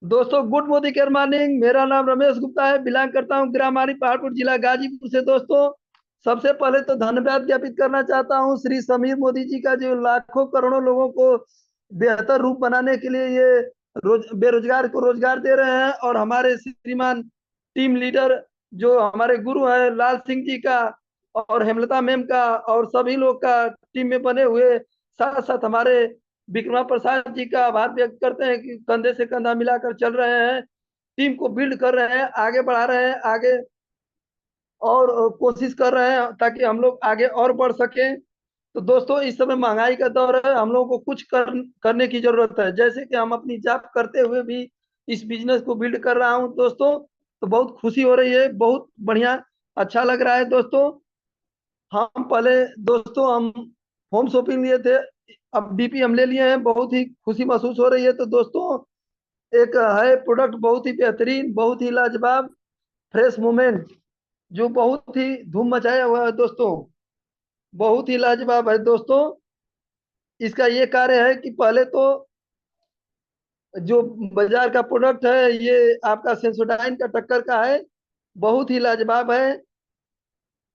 दोस्तों गुड मॉर्निंग, मेरा नाम रमेश गुप्ता है, बिलोंग करता हूँ ग्राम आरी पहाड़पुर, जिला गाजीपुर से। दोस्तों सबसे पहले तो धन्यवाद ज्ञापित करना चाहता हूँ श्री समीर मोदी जी का, जो लाखों करोड़ों लोगों को बेहतर रूप बनाने के लिए ये बेरोजगार को रोजगार दे रहे हैं। और हमारे श्रीमान टीम लीडर जो हमारे गुरु हैं लाल सिंह जी का और हेमलता मैम का और सभी लोग का टीम में बने हुए, साथ साथ हमारे विक्रमा प्रसाद जी का आभार व्यक्त करते हैं कि कंधे से कंधा मिलाकर चल रहे हैं, टीम को बिल्ड कर रहे हैं, आगे बढ़ा रहे हैं, आगे और कोशिश कर रहे हैं ताकि हम लोग आगे और बढ़ सकें। तो दोस्तों इस समय महंगाई का दौर है, हम लोगों को कुछ करने की जरूरत है। जैसे कि हम अपनी जॉब करते हुए भी इस बिजनेस को बिल्ड कर रहा हूं दोस्तों, तो बहुत खुशी हो रही है, बहुत बढ़िया, अच्छा लग रहा है। दोस्तों हम पहले दोस्तों हम होम शॉपिंग लिए थे, अब डीपी हम ले लिए हैं, बहुत ही खुशी महसूस हो रही है। तो दोस्तों एक है प्रोडक्ट बहुत ही बेहतरीन, बहुत ही लाजवाब, फ्रेश मोमेंट, जो बहुत ही धूम मचाया हुआ है दोस्तों, बहुत ही लाजवाब है दोस्तों। इसका ये कार्य है कि पहले तो जो बाजार का प्रोडक्ट है ये आपका सेंसोडाइन का टक्कर का है, बहुत ही लाजवाब है।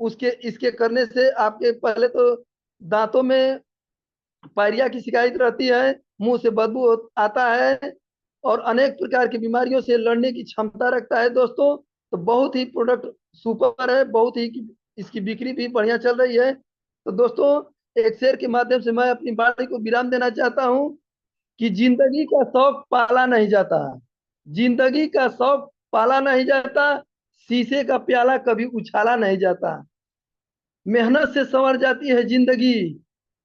उसके इसके करने से आपके पहले तो दांतों में पायरिया की शिकायत रहती है, मुंह से बदबू आता है और अनेक प्रकार की बीमारियों से लड़ने की क्षमता रखता है दोस्तों। तो बहुत ही प्रोडक्ट सुपर है, बहुत ही इसकी बिक्री भी बढ़िया चल रही है। तो दोस्तों एक शेयर के माध्यम से मैं अपनी वाणी को विराम देना चाहता हूँ कि जिंदगी का शौक पाला नहीं जाता, जिंदगी का शौक पाला नहीं जाता, शीशे का प्याला कभी उछाला नहीं जाता, मेहनत से संवर जाती है जिंदगी,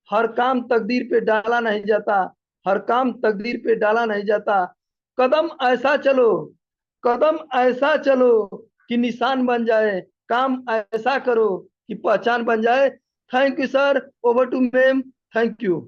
हर काम तकदीर पे डाला नहीं जाता, हर काम तकदीर पे डाला नहीं जाता। कदम ऐसा चलो, कदम ऐसा चलो कि निशान बन जाए, काम ऐसा करो कि पहचान बन जाए। Thank you sir, over to ma'am, thank you.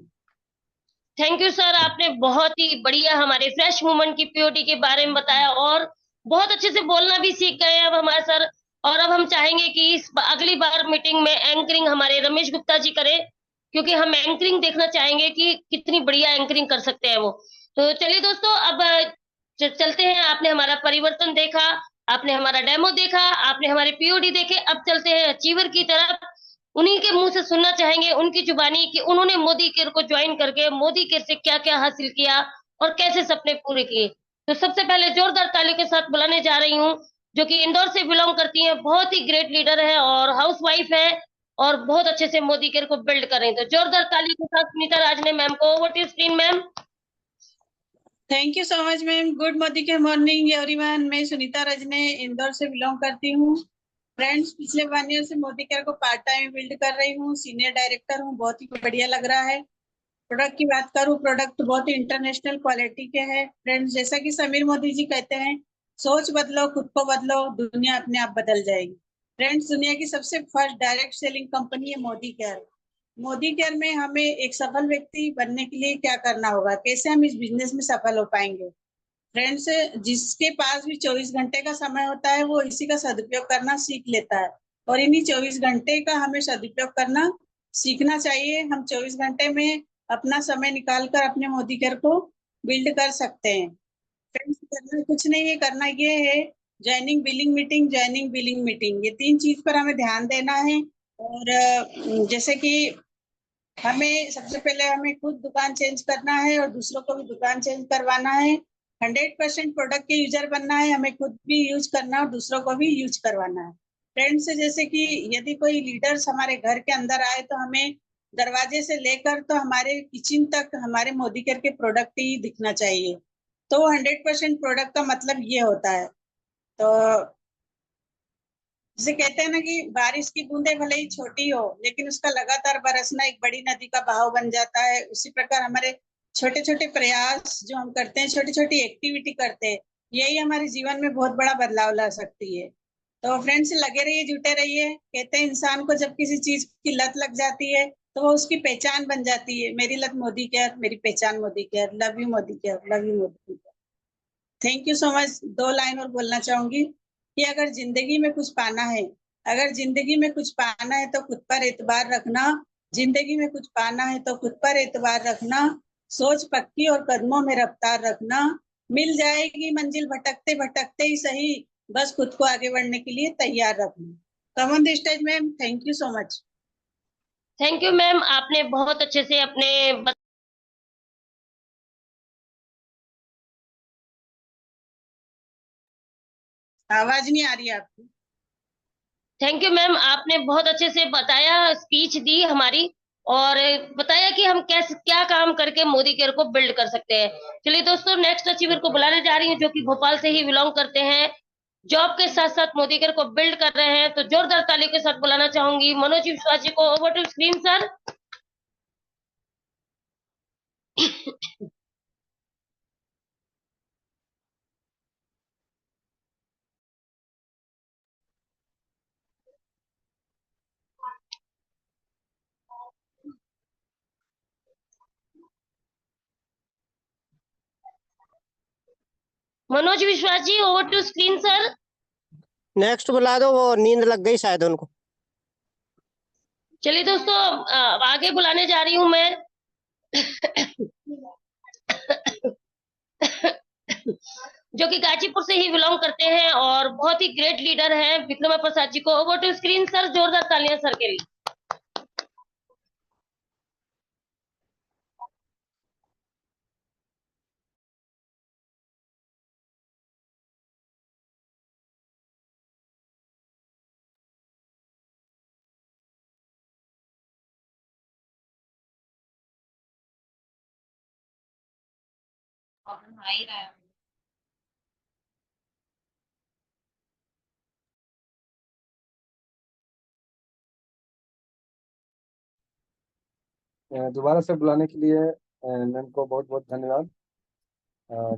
Thank you sir, आपने बहुत ही बढ़िया हमारे फ्रेश मूवमेंट की पीओटी के बारे में बताया और बहुत अच्छे से बोलना भी सीख गए हैं अब हमारे सर। और अब हम चाहेंगे कि इस अगली बार मीटिंग में एंकरिंग हमारे रमेश गुप्ता जी करें, क्योंकि हम एंकरिंग देखना चाहेंगे कि कितनी बढ़िया एंकरिंग कर सकते हैं वो। तो चलिए दोस्तों, अब चलते हैं। आपने हमारा परिवर्तन देखा, आपने हमारा डेमो देखा, आपने हमारे पीओडी देखे, अब चलते हैं अचीवर की तरफ। उन्हीं के मुंह से सुनना चाहेंगे, उनकी जुबानी, कि उन्होंने मोदी केयर को ज्वाइन करके मोदी केयर से क्या क्या हासिल किया और कैसे सपने पूरे किए। तो सबसे पहले जोरदार तालियों के साथ बुलाने जा रही हूँ, जो कि इंदौर से बिलोंग करती हैं, बहुत ही ग्रेट लीडर है और हाउस वाइफ है और बहुत अच्छे से मोदी केयर को बिल्ड कर रही हैं। तो जोरदार तालियों के साथ सुनीता राजने मैम को, over to screen ma'am. Thank you so much ma'am. Good Modi care morning everyone. मैं सुनीता रजने इंदौर से बिलोंग करती हूँ। फ्रेंड्स, पिछले 1 ईयर से मोदी केयर को पार्ट टाइम बिल्ड कर रही हूँ, सीनियर डायरेक्टर हूँ। बहुत ही बढ़िया लग रहा है। प्रोडक्ट की बात करूँ, प्रोडक्ट बहुत ही इंटरनेशनल क्वालिटी के है। फ्रेंड्स, जैसा कि समीर मोदी जी कहते हैं, सोच बदलो, खुद को बदलो, दुनिया अपने आप बदल जाएगी। फ्रेंड्स, दुनिया की सबसे फर्स्ट डायरेक्ट सेलिंग कंपनी है मोदी केयर। मोदी केयर में हमें एक सफल व्यक्ति बनने के लिए क्या करना होगा, कैसे हम इस बिजनेस में सफल हो पाएंगे। फ्रेंड्स, जिसके पास भी 24 घंटे का समय होता है वो इसी का सदुपयोग करना सीख लेता है, और इन्हीं 24 घंटे का हमें सदुपयोग करना सीखना चाहिए। हम 24 घंटे में अपना समय निकालकर अपने मोदी केयर को बिल्ड कर सकते हैं। फ्रेंड्स, करना कुछ नहीं है, करना ये है joining billing meeting, joining billing meeting, ये 3 चीज पर हमें ध्यान देना है। और जैसे कि हमें सबसे पहले हमें खुद दुकान चेंज करना है और दूसरों को भी दुकान चेंज करवाना है। 100% प्रोडक्ट के यूजर बनना है, हमें खुद भी यूज करना और दूसरों को भी यूज करवाना है। फ्रेंड्स, जैसे कि यदि कोई लीडर्स हमारे घर के अंदर आए तो हमें दरवाजे से लेकर तो हमारे किचन तक हमारे मोदी केयर के प्रोडक्ट ही दिखना चाहिए। तो 100% प्रोडक्ट का मतलब ये होता है। तो जिसे कहते हैं ना कि बारिश की बूंदें भले ही छोटी हो लेकिन उसका लगातार बरसना एक बड़ी नदी का बहाव बन जाता है। उसी प्रकार हमारे छोटे छोटे प्रयास जो हम करते हैं, छोटी छोटी एक्टिविटी करते हैं, यही हमारे जीवन में बहुत बड़ा बदलाव ला सकती है। तो फ्रेंड्स लगे रहिए, जुटे रहिए। कहते हैं इंसान को जब किसी चीज की लत लग जाती है तो वो उसकी पहचान बन जाती है। मेरी लत मोदी केयर, मेरी पहचान Modi care. Love you Modi care, love you Modi care. Thank you so much. 2 line और बोलना चाहूंगी कि अगर जिंदगी में कुछ पाना है, अगर जिंदगी में कुछ पाना है तो खुद पर एतबार रखना। जिंदगी में कुछ पाना है तो खुद पर एतबार रखना। सोच पक्की और कदमों में रफ्तार रखना। मिल जाएगी मंजिल भटकते भटकते ही सही, बस खुद को आगे बढ़ने के लिए तैयार रखना। कम on the stage ma'am, thank you so much. Thank you ma'am, आपने बहुत अच्छे से अपने आवाज नहीं आ रही है आपकी। थैंक यू मैम, आपने बहुत अच्छे से बताया, स्पीच दी हमारी, और बताया कि हम कैसे क्या काम करके मोदी केयर को बिल्ड कर सकते हैं। चलिए दोस्तों, नेक्स्ट अचीवर को बुलाने जा रही हूँ, जो कि भोपाल से ही बिलोंग करते हैं, जॉब के साथ साथ मोदी केयर को बिल्ड कर रहे हैं। तो जोरदार तालियों के साथ बुलाना चाहूंगी मनोज विश्वास जी को। Over to screen sir. Manoj Vishwas ji, over to screen sir. Next बुला दो, वो नींद लग गई शायद उनको। चलिए दोस्तों, आगे बुलाने जा रही हूँ मैं जो कि गाजीपुर से ही बिलोंग करते हैं और बहुत ही ग्रेट लीडर हैं, विक्रमा प्रसाद जी को। Over to screen sir. जोरदार तालियां सर के लिए। दोबारा से बुलाने के लिए मैम को बहुत बहुत धन्यवाद।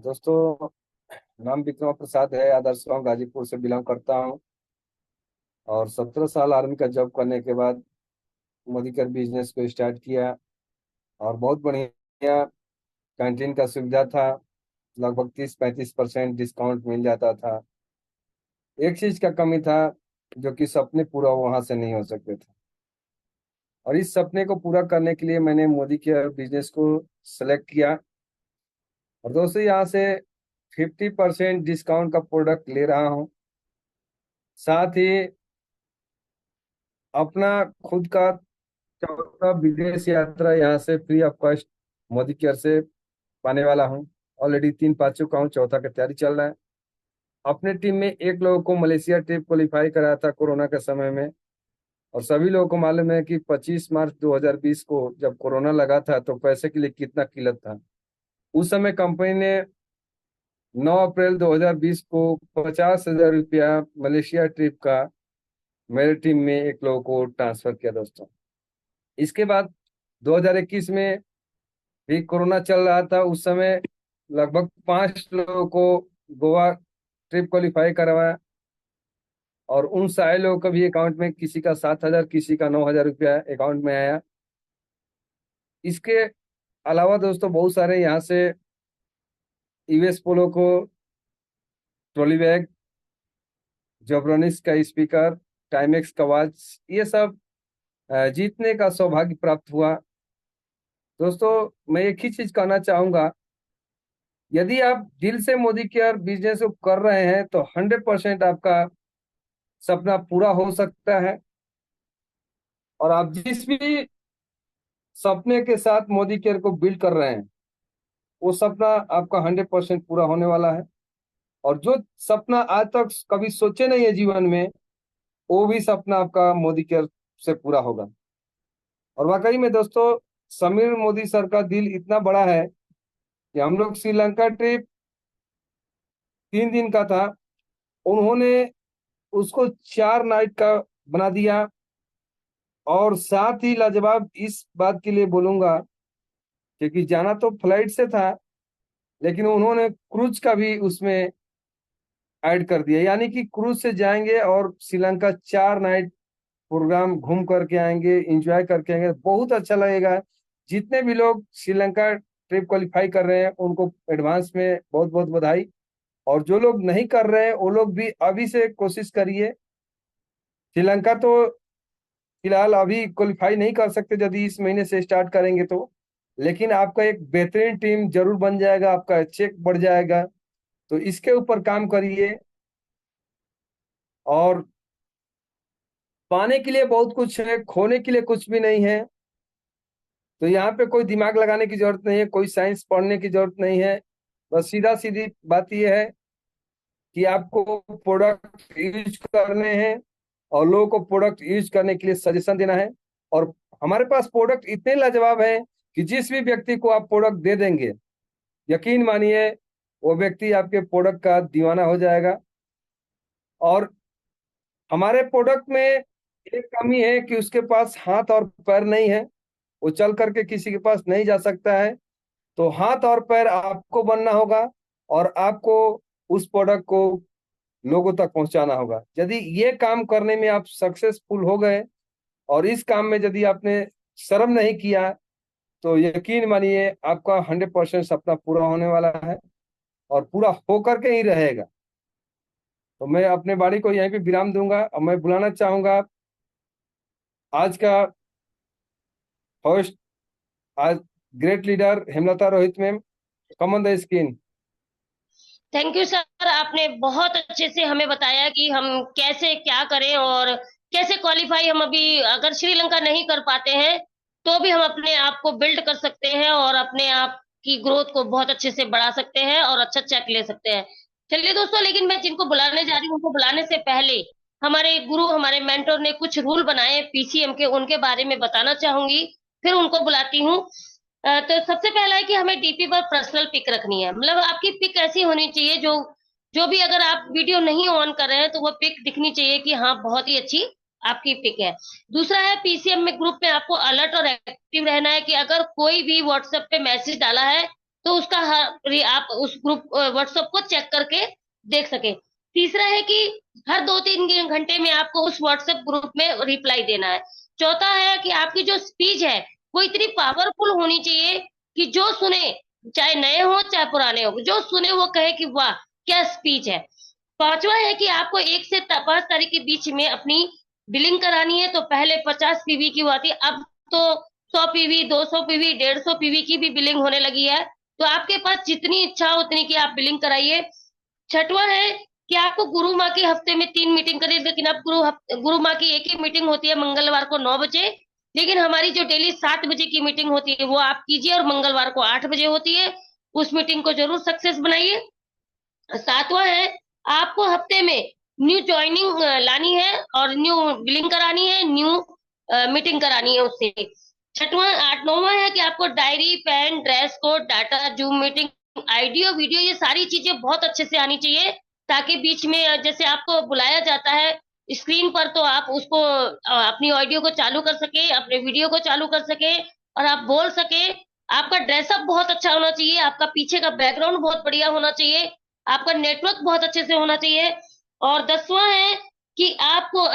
दोस्तों, नाम विक्रमा प्रसाद है, आदर्श गांव गाजीपुर से बिलोंग करता हूँ और 17 साल आर्मी का जॉब करने के बाद मोदी केयर बिजनेस को स्टार्ट किया और बहुत बढ़िया कैंटीन का सुविधा था। लगभग 30-35% डिस्काउंट मिल जाता था। एक चीज का कमी था, जो कि सपने पूरा वहां से नहीं हो सकते थे, और इस सपने को पूरा करने के लिए मैंने मोदी केयर बिजनेस को सेलेक्ट किया। और दोस्तों, यहाँ से 50% डिस्काउंट का प्रोडक्ट ले रहा हूँ, साथ ही अपना खुद का चौथा विदेश यात्रा यहाँ से free of cost Modi care से पाने वाला हूँ। ऑलरेडी 3 पा चुका हूँ, चौथा की तैयारी चल रहा है। अपने टीम में एक लोगों को मलेशिया ट्रिप क्वालिफाई कराया था कोरोना के समय में, और सभी लोगों को मालूम है कि 25 मार्च 2020 को जब कोरोना लगा था तो पैसे के लिए कितना किल्लत था। उस समय कंपनी ने 9 अप्रैल 2020 को 50,000 रुपया मलेशिया ट्रिप का मेरे टीम में एक लोगों को ट्रांसफर किया दोस्तों। इसके बाद 2021 में भी कोरोना चल रहा था। उस समय लगभग 5 लोगों को गोवा ट्रिप क्वालिफाई करवाया, और उन सारे लोगों का भी अकाउंट में किसी का 7,000, किसी का 9,000 रुपया अकाउंट में आया। इसके अलावा दोस्तों, बहुत सारे यहाँ से यूएस पोलो को ट्रॉली बैग, जॉब्रोनिक्स का स्पीकर, टाइमेक्स का वॉच, ये सब जीतने का सौभाग्य प्राप्त हुआ। दोस्तों, मैं एक ही चीज कहना चाहूंगा, यदि आप दिल से मोदी केयर बिजनेस को कर रहे हैं तो 100% आपका सपना पूरा हो सकता है। और आप जिस भी सपने के साथ मोदी केयर को बिल्ड कर रहे हैं, वो सपना आपका 100% पूरा होने वाला है। और जो सपना आज तक कभी सोचे नहीं है जीवन में, वो भी सपना आपका मोदी केयर से पूरा होगा। और वाकई में दोस्तों, समीर मोदी सर का दिल इतना बड़ा है कि हम लोग श्रीलंका ट्रिप 3 दिन का था, उन्होंने उसको 4 नाइट का बना दिया। और साथ ही लाजवाब इस बात के लिए बोलूंगा, क्योंकि जाना तो फ्लाइट से था, लेकिन उन्होंने क्रूज का भी उसमें ऐड कर दिया, यानी कि क्रूज से जाएंगे और श्रीलंका 4 नाइट प्रोग्राम घूम करके आएंगे, एंजॉय करके आएंगे, बहुत अच्छा लगेगा। जितने भी लोग श्रीलंका ट्रिप क्वालिफाई कर रहे हैं उनको एडवांस में बहुत बहुत बधाई, और जो लोग नहीं कर रहे हैं वो लोग भी अभी से कोशिश करिए। श्रीलंका तो फिलहाल अभी क्वालिफाई नहीं कर सकते यदि इस महीने से स्टार्ट करेंगे तो, लेकिन आपका एक बेहतरीन टीम जरूर बन जाएगा, आपका चेक बढ़ जाएगा। तो इसके ऊपर काम करिए। और पाने के लिए बहुत कुछ है, खोने के लिए कुछ भी नहीं है। तो यहाँ पे कोई दिमाग लगाने की जरूरत नहीं है, कोई साइंस पढ़ने की जरूरत नहीं है। बस सीधा सीधी बात यह है कि आपको प्रोडक्ट यूज करने हैं और लोगों को प्रोडक्ट यूज करने के लिए सजेशन देना है। और हमारे पास प्रोडक्ट इतने लाजवाब हैं कि जिस भी व्यक्ति को आप प्रोडक्ट दे देंगे, यकीन मानिए वो व्यक्ति आपके प्रोडक्ट का दीवाना हो जाएगा। और हमारे प्रोडक्ट में एक कमी है कि उसके पास हाथ और पैर नहीं है, वो चल करके किसी के पास नहीं जा सकता है। तो हाथ और पैर आपको बनना होगा और आपको उस प्रोडक्ट को लोगों तक पहुंचाना होगा। यदि ये काम करने में आप सक्सेसफुल हो गए और इस काम में यदि आपने शर्म नहीं किया, तो यकीन मानिए आपका 100% सपना पूरा होने वाला है और पूरा होकर के ही रहेगा। तो मैं अपने बाड़ी को यहीं पे विराम दूंगा और मैं बुलाना चाहूंगा आज का होस्ट, आज great leader Hemlata Rohit ma'am, come on the screen. Thank you sir, आपने बहुत अच्छे से हमें बताया कि हम कैसे क्या करें और कैसे क्वालिफाई हम अभी अगर श्रीलंका नहीं कर पाते हैं तो भी हम अपने आप को बिल्ड कर सकते हैं और अपने आप की ग्रोथ को बहुत अच्छे से बढ़ा सकते हैं और अच्छा चेक ले सकते हैं। चलिए दोस्तों, लेकिन मैं जिनको बुलाने जा रही हूँ उनको बुलाने से पहले हमारे गुरु हमारे मेंटर ने कुछ रूल बनाए पीसीएम के, उनके बारे में बताना चाहूंगी, फिर उनको बुलाती हूँ। तो सबसे पहला है कि हमें डीपी पर पर्सनल पिक रखनी है, मतलब आपकी पिक ऐसी होनी चाहिए जो जो भी अगर आप वीडियो नहीं ऑन कर रहे हैं तो वो पिक दिखनी चाहिए कि हाँ बहुत ही अच्छी आपकी पिक है। दूसरा है पीसीएम में ग्रुप में आपको अलर्ट और एक्टिव रहना है कि अगर कोई भी व्हाट्सएप पे मैसेज डाला है तो उसका आप उस ग्रुप व्हाट्सएप को चेक करके देख सके। तीसरा है कि हर 2-3 घंटे में आपको उस व्हाट्सएप ग्रुप में रिप्लाई देना है। चौथा है कि आपकी जो स्पीच है वो इतनी पावरफुल होनी चाहिए कि जो सुने, चाहे नए हो चाहे पुराने हो, जो सुने वो कहे कि वाह क्या स्पीच है। पांचवा है कि आपको 1 से 5 तारीख के बीच में अपनी बिलिंग करानी है। तो पहले 50 पीवी की हुआ थी, अब तो 100 पीवी 200 पीवी 150 पीवी की भी बिलिंग होने लगी है। तो आपके पास जितनी इच्छा हो उतनी की आप बिलिंग कराइए। छठवा है कि आपको गुरु माँ की हफ्ते में 3 मीटिंग करिए, लेकिन अब गुरु माँ की एक ही मीटिंग होती है मंगलवार को 9 बजे, लेकिन हमारी जो डेली 7 बजे की मीटिंग होती है वो आप कीजिए और मंगलवार को 8 बजे होती है, उस मीटिंग को जरूर सक्सेस बनाइए। सातवां है आपको हफ्ते में न्यू ज्वाइनिंग लानी है और न्यू बिलिंग करानी है, न्यू मीटिंग करानी है उससे। छठवां 9वां है कि आपको diary pen dress code data zoom meeting audio video ये सारी चीजें बहुत अच्छे से आनी चाहिए, ताकि बीच में जैसे आपको बुलाया जाता है स्क्रीन पर तो आप उसको अपनी ऑडियो को चालू कर सके, अपने वीडियो को चालू कर सके और आप बोल सके। आपका ड्रेसअप बहुत अच्छा होना चाहिए, आपका पीछे का बैकग्राउंड बहुत बढ़िया होना चाहिए, आपका नेटवर्क बहुत अच्छे से होना चाहिए। और 10वां है कि आपको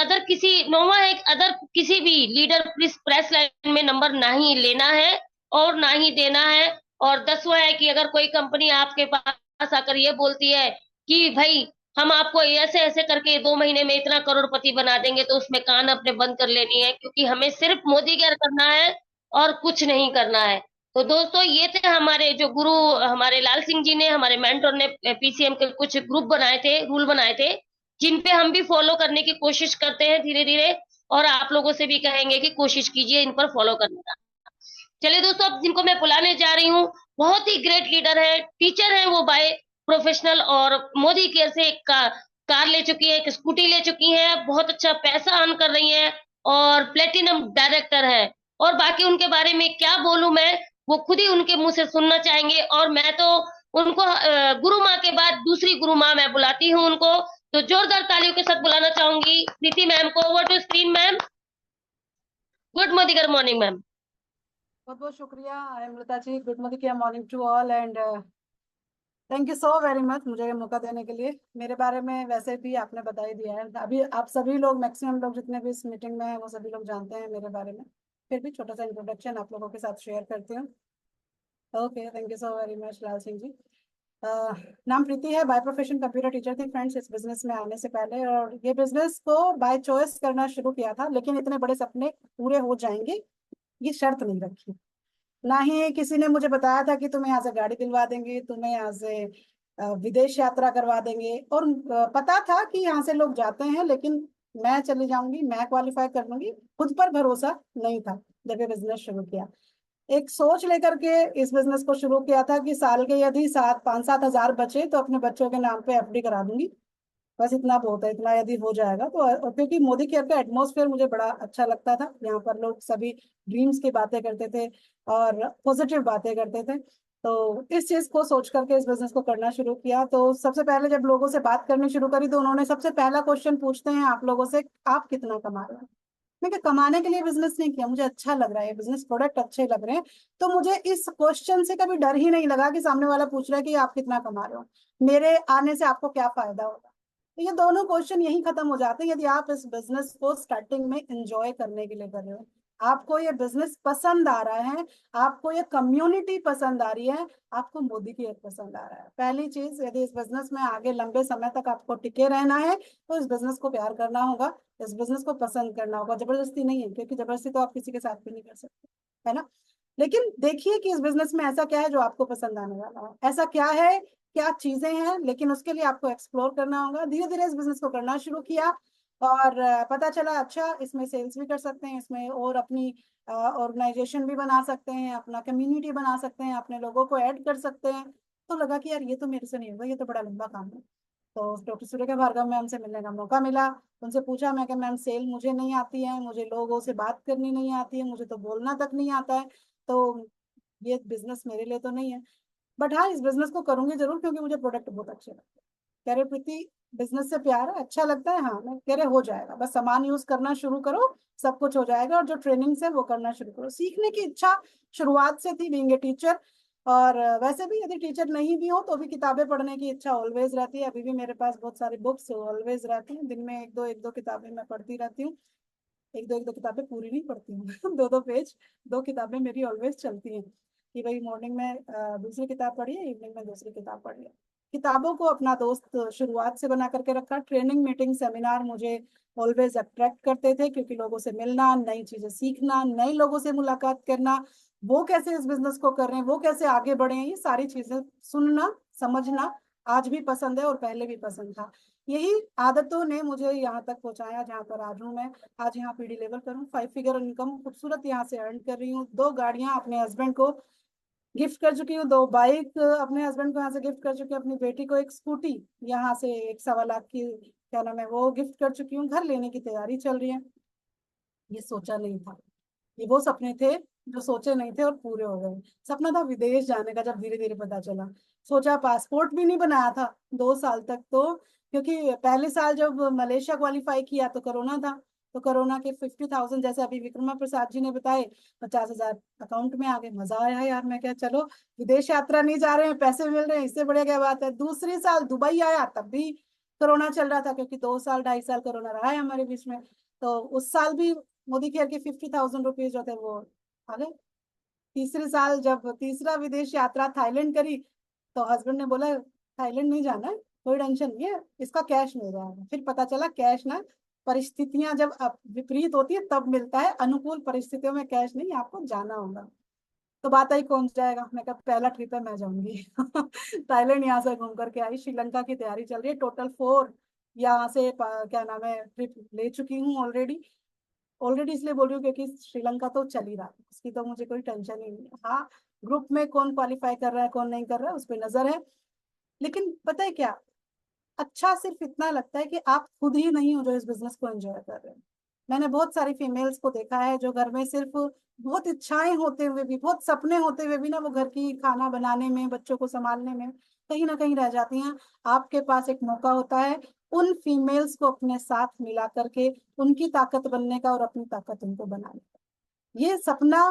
नौवां है अदर किसी भी लीडर प्रेस लाइन में नंबर नहीं लेना है और ना ही देना है। और 10वां है कि अगर कोई कंपनी आपके पास आकर ये बोलती है कि भाई हम आपको ऐसे ऐसे करके 2 महीने में इतना करोड़पति बना देंगे, तो उसमें कान अपने बंद कर लेनी है, क्योंकि हमें सिर्फ मोदी केयर करना है और कुछ नहीं करना है। तो दोस्तों ये थे हमारे जो गुरु हमारे लाल सिंह जी ने, हमारे मेंटर ने पीसीएम के कुछ ग्रुप बनाए थे, रूल बनाए थे, जिन पे हम भी फॉलो करने की कोशिश करते हैं धीरे धीरे, और आप लोगों से भी कहेंगे कि कोशिश कीजिए इन पर फॉलो करने का। चलिए दोस्तों, अब जिनको मैं बुलाने जा रही हूँ बहुत ही ग्रेट लीडर है, टीचर है वो बाय प्रोफेशनल, और मोदी केयर से एक कार ले चुकी है, एक स्कूटी ले चुकी है, बहुत अच्छा पैसा अर्न कर रही है और प्लेटिनम डायरेक्टर है। और बाकी उनके बारे में क्या बोलूं मैं, वो खुद ही उनके मुंह से सुनना चाहेंगे। और मैं तो उनको गुरु माँ के बाद दूसरी गुरु माँ मैं बुलाती हूँ उनको, तो जोरदार तालियों के साथ बुलाना चाहूंगी प्रीति मैम को। Over to screen ma'am. Good morning ma'am. बहुत बहुत शुक्रिया Hemlata ji. Good morning morning to all and thank you so very much मुझे ये मौका देने के लिए। मेरे बारे में वैसे भी आपने बता ही दिया है, अभी आप सभी लोग, मैक्सिमम लोग जितने भी इस मीटिंग में हैं वो सभी लोग जानते हैं मेरे बारे में। फिर भी छोटा सा इंट्रोडक्शन आप लोगों के साथ शेयर करती हूँ। Okay, thank you so very much Lal Singh ji. नाम प्रीति है, बाय प्रोफेशन कंप्यूटर टीचर थी फ्रेंड्स इस बिजनेस में आने से पहले, और ये बिजनेस को बाय चॉइस करना शुरू किया था, लेकिन इतने बड़े सपने पूरे हो जाएंगे ये शर्त नहीं रखी। ना ही किसी ने मुझे बताया था कि तुम्हें यहाँ से गाड़ी दिलवा देंगे, तुम्हें यहाँ से विदेश यात्रा करवा देंगे, और पता था कि यहाँ से लोग जाते हैं, लेकिन मैं चली जाऊंगी, मैं क्वालिफाई कर लूंगी, खुद पर भरोसा नहीं था जब ये बिजनेस शुरू किया। एक सोच लेकर के इस बिजनेस को शुरू किया था कि साल के यदि 5-7 हज़ार बचे तो अपने बच्चों के नाम पे एफडी करा दूंगी, बस इतना बहुत है, इतना यदि हो जाएगा तो। और क्योंकि मोदी केयर का एटमॉस्फेयर मुझे बड़ा अच्छा लगता था, यहाँ पर लोग सभी ड्रीम्स की बातें करते थे और पॉजिटिव बातें करते थे, तो इस चीज को सोच करके इस बिजनेस को करना शुरू किया। तो सबसे पहले जब लोगों से बात करनी शुरू करी तो उन्होंने सबसे पहला क्वेश्चन पूछते हैं आप लोगों से, आप कितना कमा रहे हो। मैं क्या कमाने के लिए बिजनेस नहीं किया, मुझे अच्छा लग रहा है, बिजनेस प्रोडक्ट अच्छे लग रहे हैं, तो मुझे इस क्वेश्चन से कभी डर ही नहीं लगा कि सामने वाला पूछ रहा है कि आप कितना कमा रहे हो, मेरे आने से आपको क्या फायदा होगा। तो ये दोनों क्वेश्चन यही खत्म हो जाते हैं यदि आप इस बिजनेस को स्टार्टिंग में एंजॉय करने के लिए कर रहे हो, आपको ये बिजनेस पसंद आ रहा है, आपको ये कम्युनिटी पसंद आ रही है, आपको मोदी केयर पसंद आ रहा है। पहली चीज, यदि इस बिजनेस में आगे लंबे समय तक आपको टिके रहना है तो इस बिजनेस को प्यार करना होगा, इस बिजनेस को पसंद करना होगा। जबरदस्ती नहीं है, क्योंकि जबरदस्ती तो आप किसी के साथ भी नहीं कर सकते, है ना। लेकिन देखिए कि इस बिजनेस में ऐसा क्या है जो आपको पसंद आने वाला है, ऐसा क्या है, क्या चीजें हैं, लेकिन उसके लिए आपको एक्सप्लोर करना होगा। धीरे धीरे इस बिजनेस को करना शुरू किया और पता चला अच्छा इसमें सेल्स भी कर सकते हैं, इसमें और अपनी ऑर्गेनाइजेशन भी बना सकते हैं, अपना कम्युनिटी बना सकते हैं, अपने लोगों को ऐड कर सकते हैं। तो लगा कि यार ये तो मेरे से नहीं होगा, ये तो बड़ा लंबा काम है। तो डॉक्टर सूर्यका भार्गव मैम से मिलने का मौका मिला, उनसे पूछा मैं कि मैम सेल मुझे नहीं आती है, मुझे लोगों से बात करनी नहीं आती है, मुझे तो बोलना तक नहीं आता है, तो ये बिजनेस मेरे लिए तो नहीं है। बट हाँ, इस बिजनेस को करूंगी जरूर क्योंकि मुझे प्रोडक्ट बहुत अच्छे लगते हैं। कह रहे प्रीति बिजनेस से प्यार है, अच्छा लगता है। हाँ, मैं कह रहे हो जाएगा, बस सामान यूज करना शुरू करो, सब कुछ हो जाएगा, और जो ट्रेनिंग्स है वो करना शुरू करो। सीखने की इच्छा शुरुआत से थी बीइंग ए टीचर, और वैसे भी यदि टीचर नहीं भी हो तो भी किताबें पढ़ने की इच्छा ऑलवेज रहती है। अभी भी मेरे पास बहुत सारी बुक्स ऑलवेज रहती हैं, दिन में एक दो किताबें मैं पढ़ती रहती हूँ। एक दो किताबें पूरी नहीं पढ़ती हूँ दो दो पेज, दो किताबें मेरी ऑलवेज चलती हैं कि भाई मॉर्निंग में दूसरी किताब पढ़िए, इवनिंग में दूसरी किताब पढ़िए। किताबों को अपना दोस्त शुरुआत से बना करके रखा। ट्रेनिंग, मीटिंग, सेमिनार मुझे ऑलवेज अट्रैक्ट करते थे, क्योंकि लोगों से मिलना, नई चीजें सीखना, नए लोगों से मुलाकात करना, वो कैसे इस बिजनेस को कर रहे हैं, वो कैसे आगे बढ़े हैं, ये सारी चीजें सुनना समझना आज भी पसंद है और पहले भी पसंद था। यही आदतों ने मुझे यहाँ तक पहुंचाया जहाँ पर आज हूँ मैं। आज यहाँ पीडी लेवल पर हूँ, 5 फिगर इनकम खूबसूरत यहाँ से अर्न कर रही हूँ। 2 गाड़ियाँ अपने हस्बैंड को गिफ्ट कर चुकी हूँ, 2 बाइक अपने हस्बैंड को यहाँ से गिफ्ट कर चुकी हूँ, अपनी बेटी को एक स्कूटी यहाँ से 1.25 लाख की क्या नाम है वो गिफ्ट कर चुकी हूँ। घर लेने की तैयारी चल रही है। ये सोचा नहीं था, ये वो सपने थे जो सोचे नहीं थे और पूरे हो गए। सपना था विदेश जाने का, जब धीरे धीरे पता चला। सोचा, पासपोर्ट भी नहीं बनाया था 2 साल तक, तो क्योंकि पहले साल जब मलेशिया क्वालिफाई किया तो कोरोना था, तो कोरोना के 50,000 जैसे अभी विक्रमा प्रसाद जी ने बताए 50,000 अकाउंट में आ गए। मजा आया यार, मैं क्या चलो विदेश यात्रा नहीं जा रहे हैं, पैसे मिल रहे हैं, इससे बढ़िया क्या बात है। दूसरी साल दुबई आया, तब भी कोरोना चल रहा था, क्योंकि 2 साल 2.5 साल कोरोना रहा है हमारे बीच में। तो उस साल भी मोदी केयर के 50,000 रुपीज जो थे वो आ गए। तीसरे साल जब तीसरा विदेश यात्रा थाईलैंड करी, तो हस्बैंड ने बोला थाईलैंड नहीं जाना है, कोई टेंशन नहीं है, इसका कैश मिल रहा है। फिर पता चला कैश ना, परिस्थितियां जब विपरीत होती है तब मिलता है, अनुकूल परिस्थितियों में कैश नहीं, आपको जाना होगा। तो बात आई कौन जाएगा, मैं कहा पहला ट्रिप है मैं जाऊंगी थाईलैंड यहाँ से घूम करके आई। श्रीलंका की तैयारी चल रही है, टोटल 4 यहाँ से क्या नाम है ट्रिप ले चुकी हूँ ऑलरेडी। ऑलरेडी इसलिए बोल रही हूँ क्योंकि श्रीलंका तो चल ही रहा है, उसकी तो मुझे कोई टेंशन ही नहीं है। हाँ, ग्रुप में कौन क्वालिफाई कर रहा है कौन नहीं कर रहा है उस पर नजर है। लेकिन पता है क्या, अच्छा सिर्फ इतना लगता है कि आप खुद ही नहीं हो जो इस बिजनेस को एंजॉय कर रहे हैं। मैंने बहुत सारी फीमेल्स को देखा है जो घर में सिर्फ बहुत इच्छाएं होते हुए भी, बहुत सपने होते हुए भी ना, वो घर की खाना बनाने में, बच्चों को संभालने में कहीं ना कहीं रह जाती हैं। आपके पास एक मौका होता है उन फीमेल्स को अपने साथ मिला करके उनकी ताकत बनने का और अपनी ताकत उनको बनाने का। ये सपना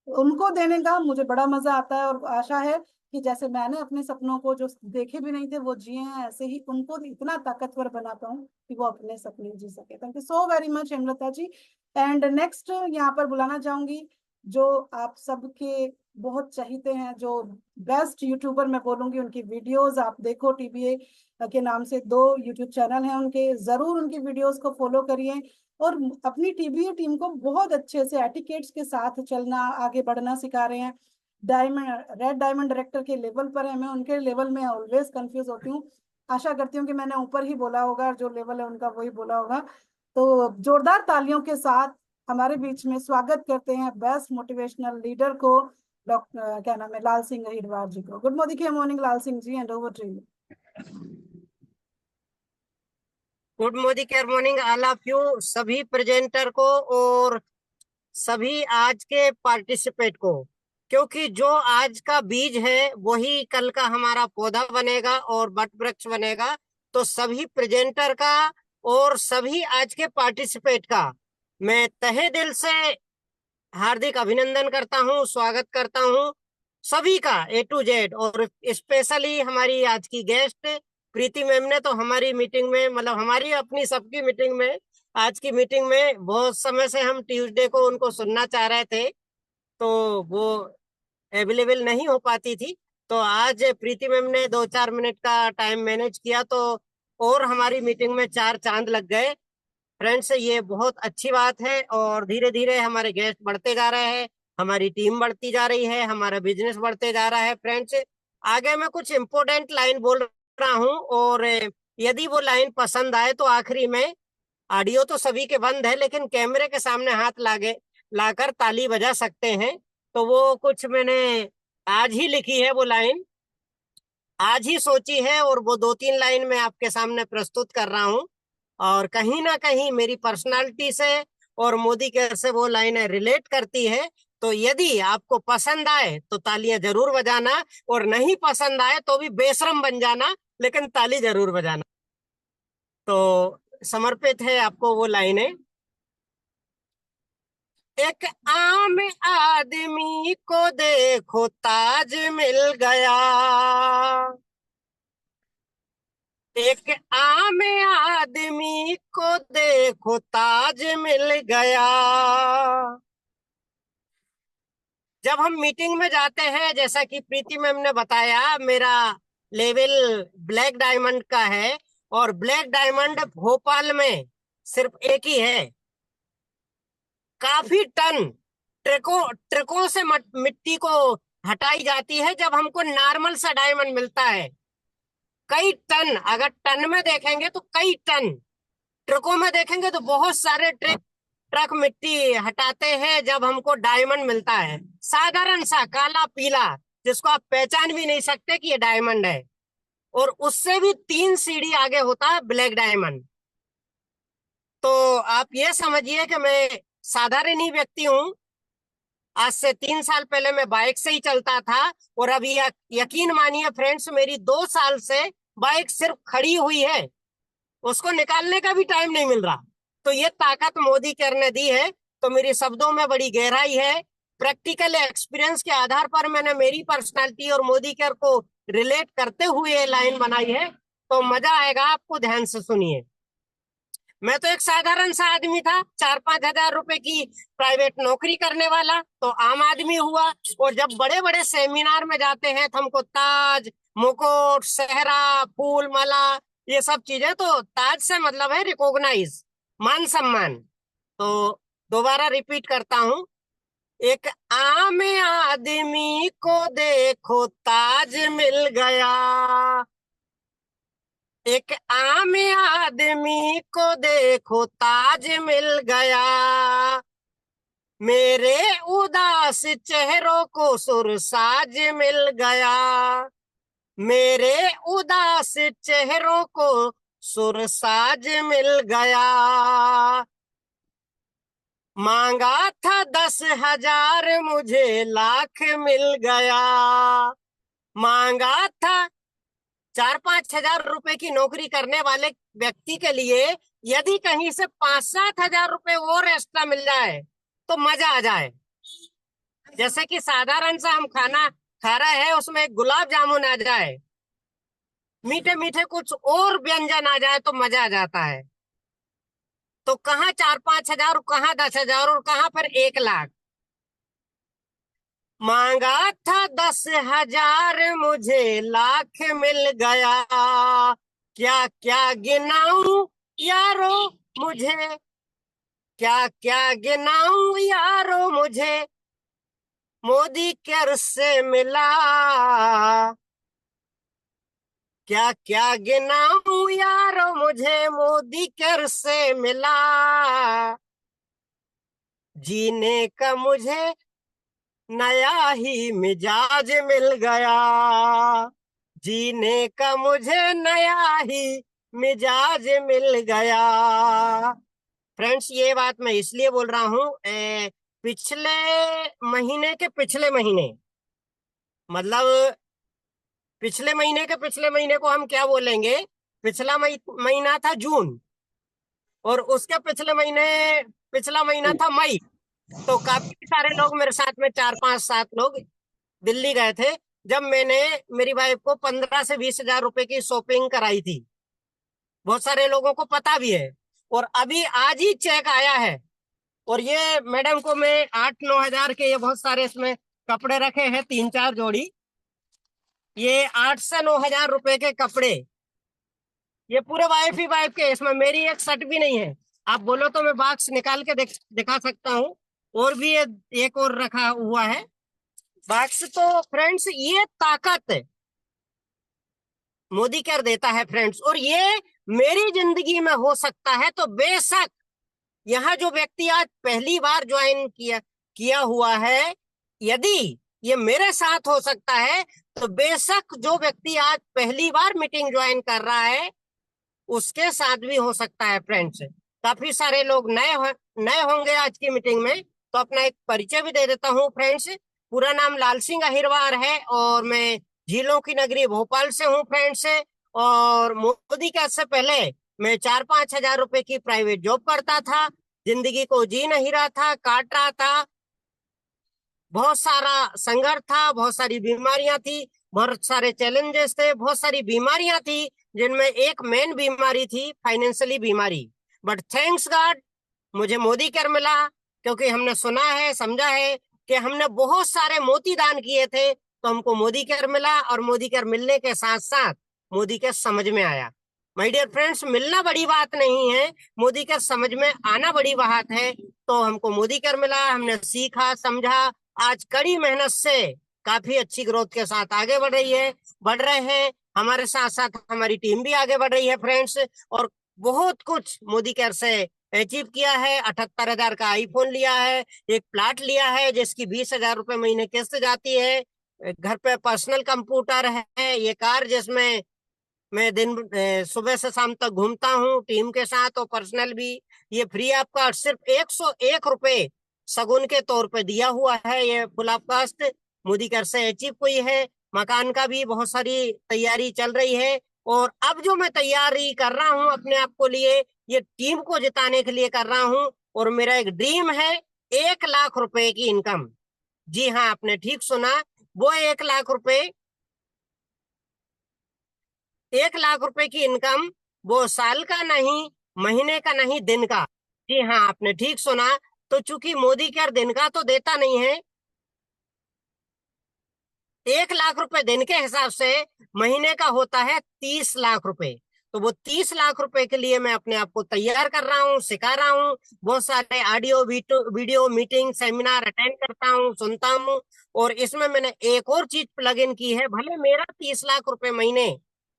उनको देने का मुझे बड़ा मजा आता है, और आशा है कि जैसे मैंने अपने सपनों को जो देखे भी नहीं थे वो जिए हैं, ऐसे ही उनको इतना ताकतवर बना पाऊं कि वो अपने सपने जी सके। Thank you so very much Hemlata ji. And next यहाँ पर बुलाना चाहूंगी जो आप सबके बहुत चाहते हैं, जो बेस्ट यूट्यूबर मैं बोलूंगी, उनकी वीडियोस आप देखो। टीबीए के नाम से 2 यूट्यूब चैनल हैं उनके, जरूर उनकी वीडियोस को फॉलो करिए और अपनी टीबीए टीम को बहुत अच्छे से एटिकेट्स के साथ चलना, आगे बढ़ना सिखा रहे हैं। डायमंड, रेड डायमंड डायरेक्टर के लेवल पर है, मैं उनके लेवल में ऑलवेज कंफ्यूज होती हूँ। आशा करती हूँ कि मैंने ऊपर ही बोला होगा, जो लेवल है उनका वही बोला होगा। तो जोरदार तालियों के साथ हमारे बीच में स्वागत करते हैं बेस्ट मोटिवेशनल लीडर को, डॉक्टर क्या नाम है, लाल सिंह हिडवार जी को। Good morning Lal Singh ji, and over to you. Good Modi care morning all of you, सभी प्रेजेंटर को और सभी आज के पार्टिसिपेट को, क्योंकि जो आज का बीज है वही कल का हमारा पौधा बनेगा और वट वृक्ष बनेगा। तो सभी प्रेजेंटर का और सभी आज के पार्टिसिपेट का मैं तहे दिल से हार्दिक अभिनंदन करता हूँ, स्वागत करता हूँ सभी का A to Z। और स्पेशली हमारी आज की गेस्ट प्रीति मैम ने तो हमारी मीटिंग में, मतलब हमारी अपनी सबकी मीटिंग में, आज की मीटिंग में बहुत समय से हम ट्यूसडे को उनको सुनना चाह रहे थे, तो वो अवेलेबल नहीं हो पाती थी। तो आज प्रीति मैम ने 2-4 मिनट का टाइम मैनेज किया, तो और हमारी मीटिंग में 4 चांद लग गए। फ्रेंड्स, ये बहुत अच्छी बात है और धीरे धीरे हमारे गेस्ट बढ़ते जा रहे हैं, हमारी टीम बढ़ती जा रही है, हमारा बिजनेस बढ़ते जा रहा है। फ्रेंड्स, आगे मैं कुछ इम्पोर्टेंट लाइन बोल रहा हूँ और यदि वो लाइन पसंद आए तो आखिरी में, ऑडियो तो सभी के बंद है लेकिन कैमरे के सामने हाथ लाकर ताली बजा सकते हैं। तो वो कुछ मैंने आज ही लिखी है, वो लाइन आज ही सोची है और वो 2-3 लाइन मैं आपके सामने प्रस्तुत कर रहा हूँ। और कहीं ना कहीं मेरी पर्सनालिटी से और मोदी केयर से वो लाइनें रिलेट करती है। तो यदि आपको पसंद आए तो तालियां जरूर बजाना, और नहीं पसंद आए तो भी बेशरम बन जाना, लेकिन ताली जरूर बजाना। तो समर्पित है आपको वो लाइनें। एक आम आदमी को देखो ताज मिल गया, एक आम आदमी को देखो ताज मिल गया। जब हम मीटिंग में जाते हैं, जैसा कि प्रीति मैम ने बताया, मेरा लेवल ब्लैक डायमंड का है और ब्लैक डायमंड भोपाल में सिर्फ एक ही है। काफी टन ट्रकों से मिट्टी को हटाई जाती है जब हमको नॉर्मल सा डायमंड मिलता है। कई टन, अगर टन में देखेंगे तो कई टन, ट्रकों में देखेंगे तो बहुत सारे ट्रक मिट्टी हटाते हैं जब हमको डायमंड मिलता है। साधारण सा काला पीला, जिसको आप पहचान भी नहीं सकते कि ये डायमंड है। और उससे भी 3 सीढ़ी आगे होता है ब्लैक डायमंड। तो आप ये समझिए कि मैं साधारण ही व्यक्ति हूँ। आज से 3 साल पहले मैं बाइक से ही चलता था और अभी यकीन मानिए फ्रेंड्स, मेरी 2 साल से बाइक सिर्फ खड़ी हुई है, उसको निकालने का भी टाइम नहीं मिल रहा। तो ये ताकत मोदी केयर ने दी है। तो मेरे शब्दों में बड़ी गहराई है। प्रैक्टिकल एक्सपीरियंस के आधार पर मैंने मेरी पर्सनालिटी और मोदी केयर को रिलेट करते हुए ये लाइन बनाई है, तो मजा आएगा आपको, ध्यान से सुनिए। मैं तो एक साधारण सा आदमी था, 4-5 हजार रुपए की प्राइवेट नौकरी करने वाला, तो आम आदमी हुआ। और जब बड़े बड़े सेमिनार में जाते हैं तो हमको ताज, मुकुट, सेहरा, फूल माला, ये सब चीजें, तो ताज से मतलब है रिकॉग्नाइज, मान सम्मान। तो दोबारा रिपीट करता हूँ, एक आम आदमी को देखो ताज मिल गया, एक आम आदमी को देखो ताज मिल गया, मेरे उदास चेहरों को सुरसाज मिल गया, मेरे उदास चेहरों को सुरसाज मिल गया। मांगा था 10,000 मुझे लाख मिल गया, मांगा था 4-5 हजार रुपए की नौकरी करने वाले व्यक्ति के लिए यदि कहीं से 5-7 हजार रुपए और एक्स्ट्रा मिल जाए तो मजा आ जाए। जैसे कि साधारण सा हम खाना खा रहे हैं, उसमें एक गुलाब जामुन आ जाए, मीठे मीठे कुछ और व्यंजन आ जाए तो मजा आ जाता है। तो कहाँ 4-5 हजार, कहाँ 10,000 और कहाँ पर 1 लाख। मांगा था 10,000 मुझे लाख मिल गया, क्या क्या गिनाऊं यारो मुझे, क्या क्या गिनाऊं यारो मुझे, मोदी केयर से मिला, क्या क्या गिनाऊं यारो मुझे, मोदी केयर से मिला, जीने का मुझे नया ही मिजाज मिल गया, जीने का मुझे नया ही मिजाज मिल गया। फ्रेंड्स, ये बात मैं इसलिए बोल रहा हूँ, पिछले पिछले महीने, मतलब पिछले महीने को हम क्या बोलेंगे, पिछला महीना था जून, और उसके पिछला महीना था मई। तो काफी सारे लोग मेरे साथ में 4-5-7 लोग दिल्ली गए थे, जब मैंने मेरी वाइफ को 15 से 20 हजार रुपए की शॉपिंग कराई थी। बहुत सारे लोगों को पता भी है। और अभी आज ही चेक आया है, और ये मैडम को मैं 8-9 हजार के, ये बहुत सारे इसमें कपड़े रखे हैं, 3-4 जोड़ी, ये 8 से 9 हजार रुपए के कपड़े, ये पूरे वाइफ के, इसमें मेरी एक शर्ट भी नहीं है। आप बोलो तो मैं बॉक्स निकाल के दिखा सकता हूँ, और भी एक और रखा हुआ है बॉक्स। तो फ्रेंड्स, ये ताकत मोदी केयर देता है फ्रेंड्स, और ये मेरी जिंदगी में हो सकता है तो बेशक यहाँ जो व्यक्ति आज पहली बार ज्वाइन किया हुआ है, यदि ये मेरे साथ हो सकता है तो बेशक जो व्यक्ति आज पहली बार मीटिंग ज्वाइन कर रहा है उसके साथ भी हो सकता है फ्रेंड्स। काफी सारे लोग नए होंगे आज की मीटिंग में, तो अपना एक परिचय भी दे देता हूँ फ्रेंड्स। पूरा नाम लाल सिंह अहिरवार है, और मैं झीलों की नगरी भोपाल से हूँ फ्रेंड्स। और मोदी के से पहले मैं 4-5 हजार रुपए की प्राइवेट जॉब करता था, जिंदगी को जी नहीं रहा था, काट रहा था, बहुत सारा संघर्ष था, बहुत सारी बीमारियां थी, बहुत सारे चैलेंजेस थे, बहुत सारी बीमारियां थी, जिनमें एक मेन बीमारी थी फाइनेंशियली बीमारी। बट थैंक्स गॉड मुझे मोदी केयर मिला, क्योंकि हमने सुना है, समझा है कि हमने बहुत सारे मोती दान किए थे, तो हमको मोदी केयर मिला, और मोदी केयर मिलने के साथ साथ मोदी केयर समझ में आया। माय डियर फ्रेंड्स, मिलना बड़ी बात नहीं है, मोदी केयर समझ में आना बड़ी बात है। तो हमको मोदी केयर मिला, हमने सीखा, समझा, आज कड़ी मेहनत से काफी अच्छी ग्रोथ के साथ आगे बढ़ रहे हैं। हमारे साथ साथ हमारी टीम भी आगे बढ़ रही है फ्रेंड्स, और बहुत कुछ मोदी केयर से अचीव किया है। 78 हजार का आईफोन लिया है, एक प्लाट लिया है जिसकी 20 हजार रुपए महीने किस्त जाती है, घर पे पर्सनल कंप्यूटर है, ये कार जिसमें मैं सुबह से शाम तक घूमता हूँ टीम के साथ, और पर्सनल भी। ये फ्री आपका सिर्फ 101 रुपए सगुन के तौर पे दिया हुआ है, ये फुल आपकास्ट मोदी केयर से अचीव हुई है। मकान का भी बहुत सारी तैयारी चल रही है, और अब जो मैं तैयारी कर रहा हूँ अपने आप को लिए, ये टीम को जिताने के लिए कर रहा हूँ। और मेरा एक ड्रीम है 1 लाख रुपए की इनकम। जी हाँ, आपने ठीक सुना, वो 1 लाख रुपए, 1 लाख रुपए की इनकम, वो साल का नहीं, महीने का नहीं, दिन का। जी हाँ, आपने ठीक सुना। तो चूंकि मोदी केयर दिन का तो देता नहीं है, 1 लाख रुपए दिन के हिसाब से महीने का होता है 30 लाख रुपए। तो वो 30 लाख रुपए के लिए मैं अपने आप को तैयार कर रहा हूँ, सिखा रहा हूँ, बहुत सारे audio video meeting seminar attend करता हूँ, सुनता हूँ। और इसमें मैंने एक और चीज प्लग इन की है, भले मेरा 30 लाख रुपए महीने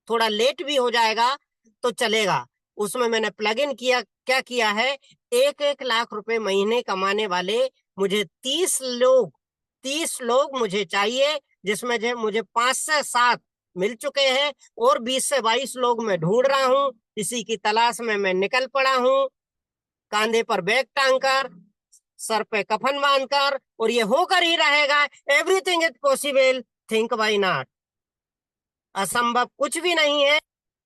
थोड़ा लेट भी हो जाएगा तो चलेगा, उसमें मैंने प्लग इन क्या किया है, 1-1 लाख रुपए महीने कमाने वाले मुझे 30 लोग मुझे चाहिए, जिसमें जो मुझे 5 से 7 मिल चुके हैं, और 20 से 22 लोग मैं ढूंढ रहा हूँ। इसी की तलाश में मैं निकल पड़ा हूँ, कांधे पर बैग टांगकर, सर पे कफन बांधकर, और ये होकर ही रहेगा। Everything is possible, think why not. असंभव कुछ भी नहीं है,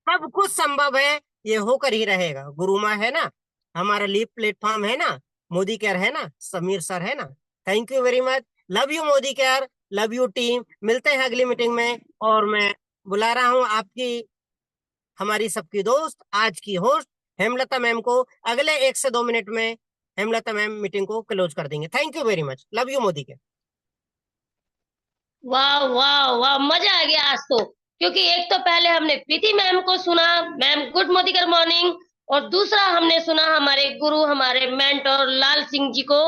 सब कुछ संभव है, ये होकर ही रहेगा। गुरु माँ है ना, हमारा लीव प्लेटफॉर्म है ना, मोदी केयर है ना, समीर सर है ना। Thank you very much. Love you Modi care, love you team. मिलते हैं अगली मीटिंग में, और मैं बुला रहा हूं आपकी, हमारी सबकी दोस्त, आज की होस्ट हेमलता मैम को। अगले 1 से 2 मिनट में हेमलता मैम मीटिंग को क्लोज कर देंगे। Thank you very much. Love you Modi care. वाह वाह वाह, मजा आ गया आज तो, क्योंकि एक तो पहले हमने प्रीति मैम को सुना, मैम गुड मोदी मॉर्निंग, और दूसरा हमने सुना हमारे गुरु, हमारे मेंटर लाल सिंह जी को।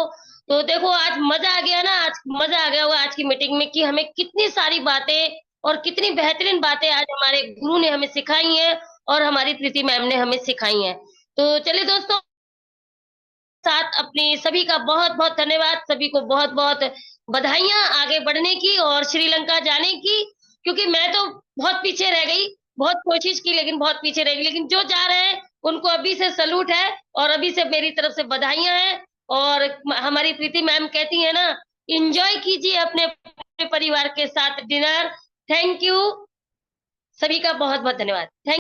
तो देखो आज मजा आ गया ना, आज मजा आ गया होगा आज की मीटिंग में कि हमें कितनी सारी बातें और कितनी बेहतरीन बातें आज हमारे गुरु ने हमें सिखाई हैं और हमारी प्रीति मैम ने हमें सिखाई हैं। तो चलिए दोस्तों, साथ अपनी सभी का बहुत बहुत धन्यवाद, सभी को बहुत बहुत बधाइयां आगे बढ़ने की और श्रीलंका जाने की, क्योंकि मैं तो बहुत पीछे रह गई, बहुत कोशिश की लेकिन बहुत पीछे रह गई, लेकिन जो जा रहे हैं उनको अभी से सलूट है और अभी से मेरी तरफ से बधाइयां हैं। और हमारी प्रीति मैम कहती है ना, एंजॉय कीजिए अपने परिवार के साथ डिनर। थैंक यू, सभी का बहुत बहुत धन्यवाद। थैंक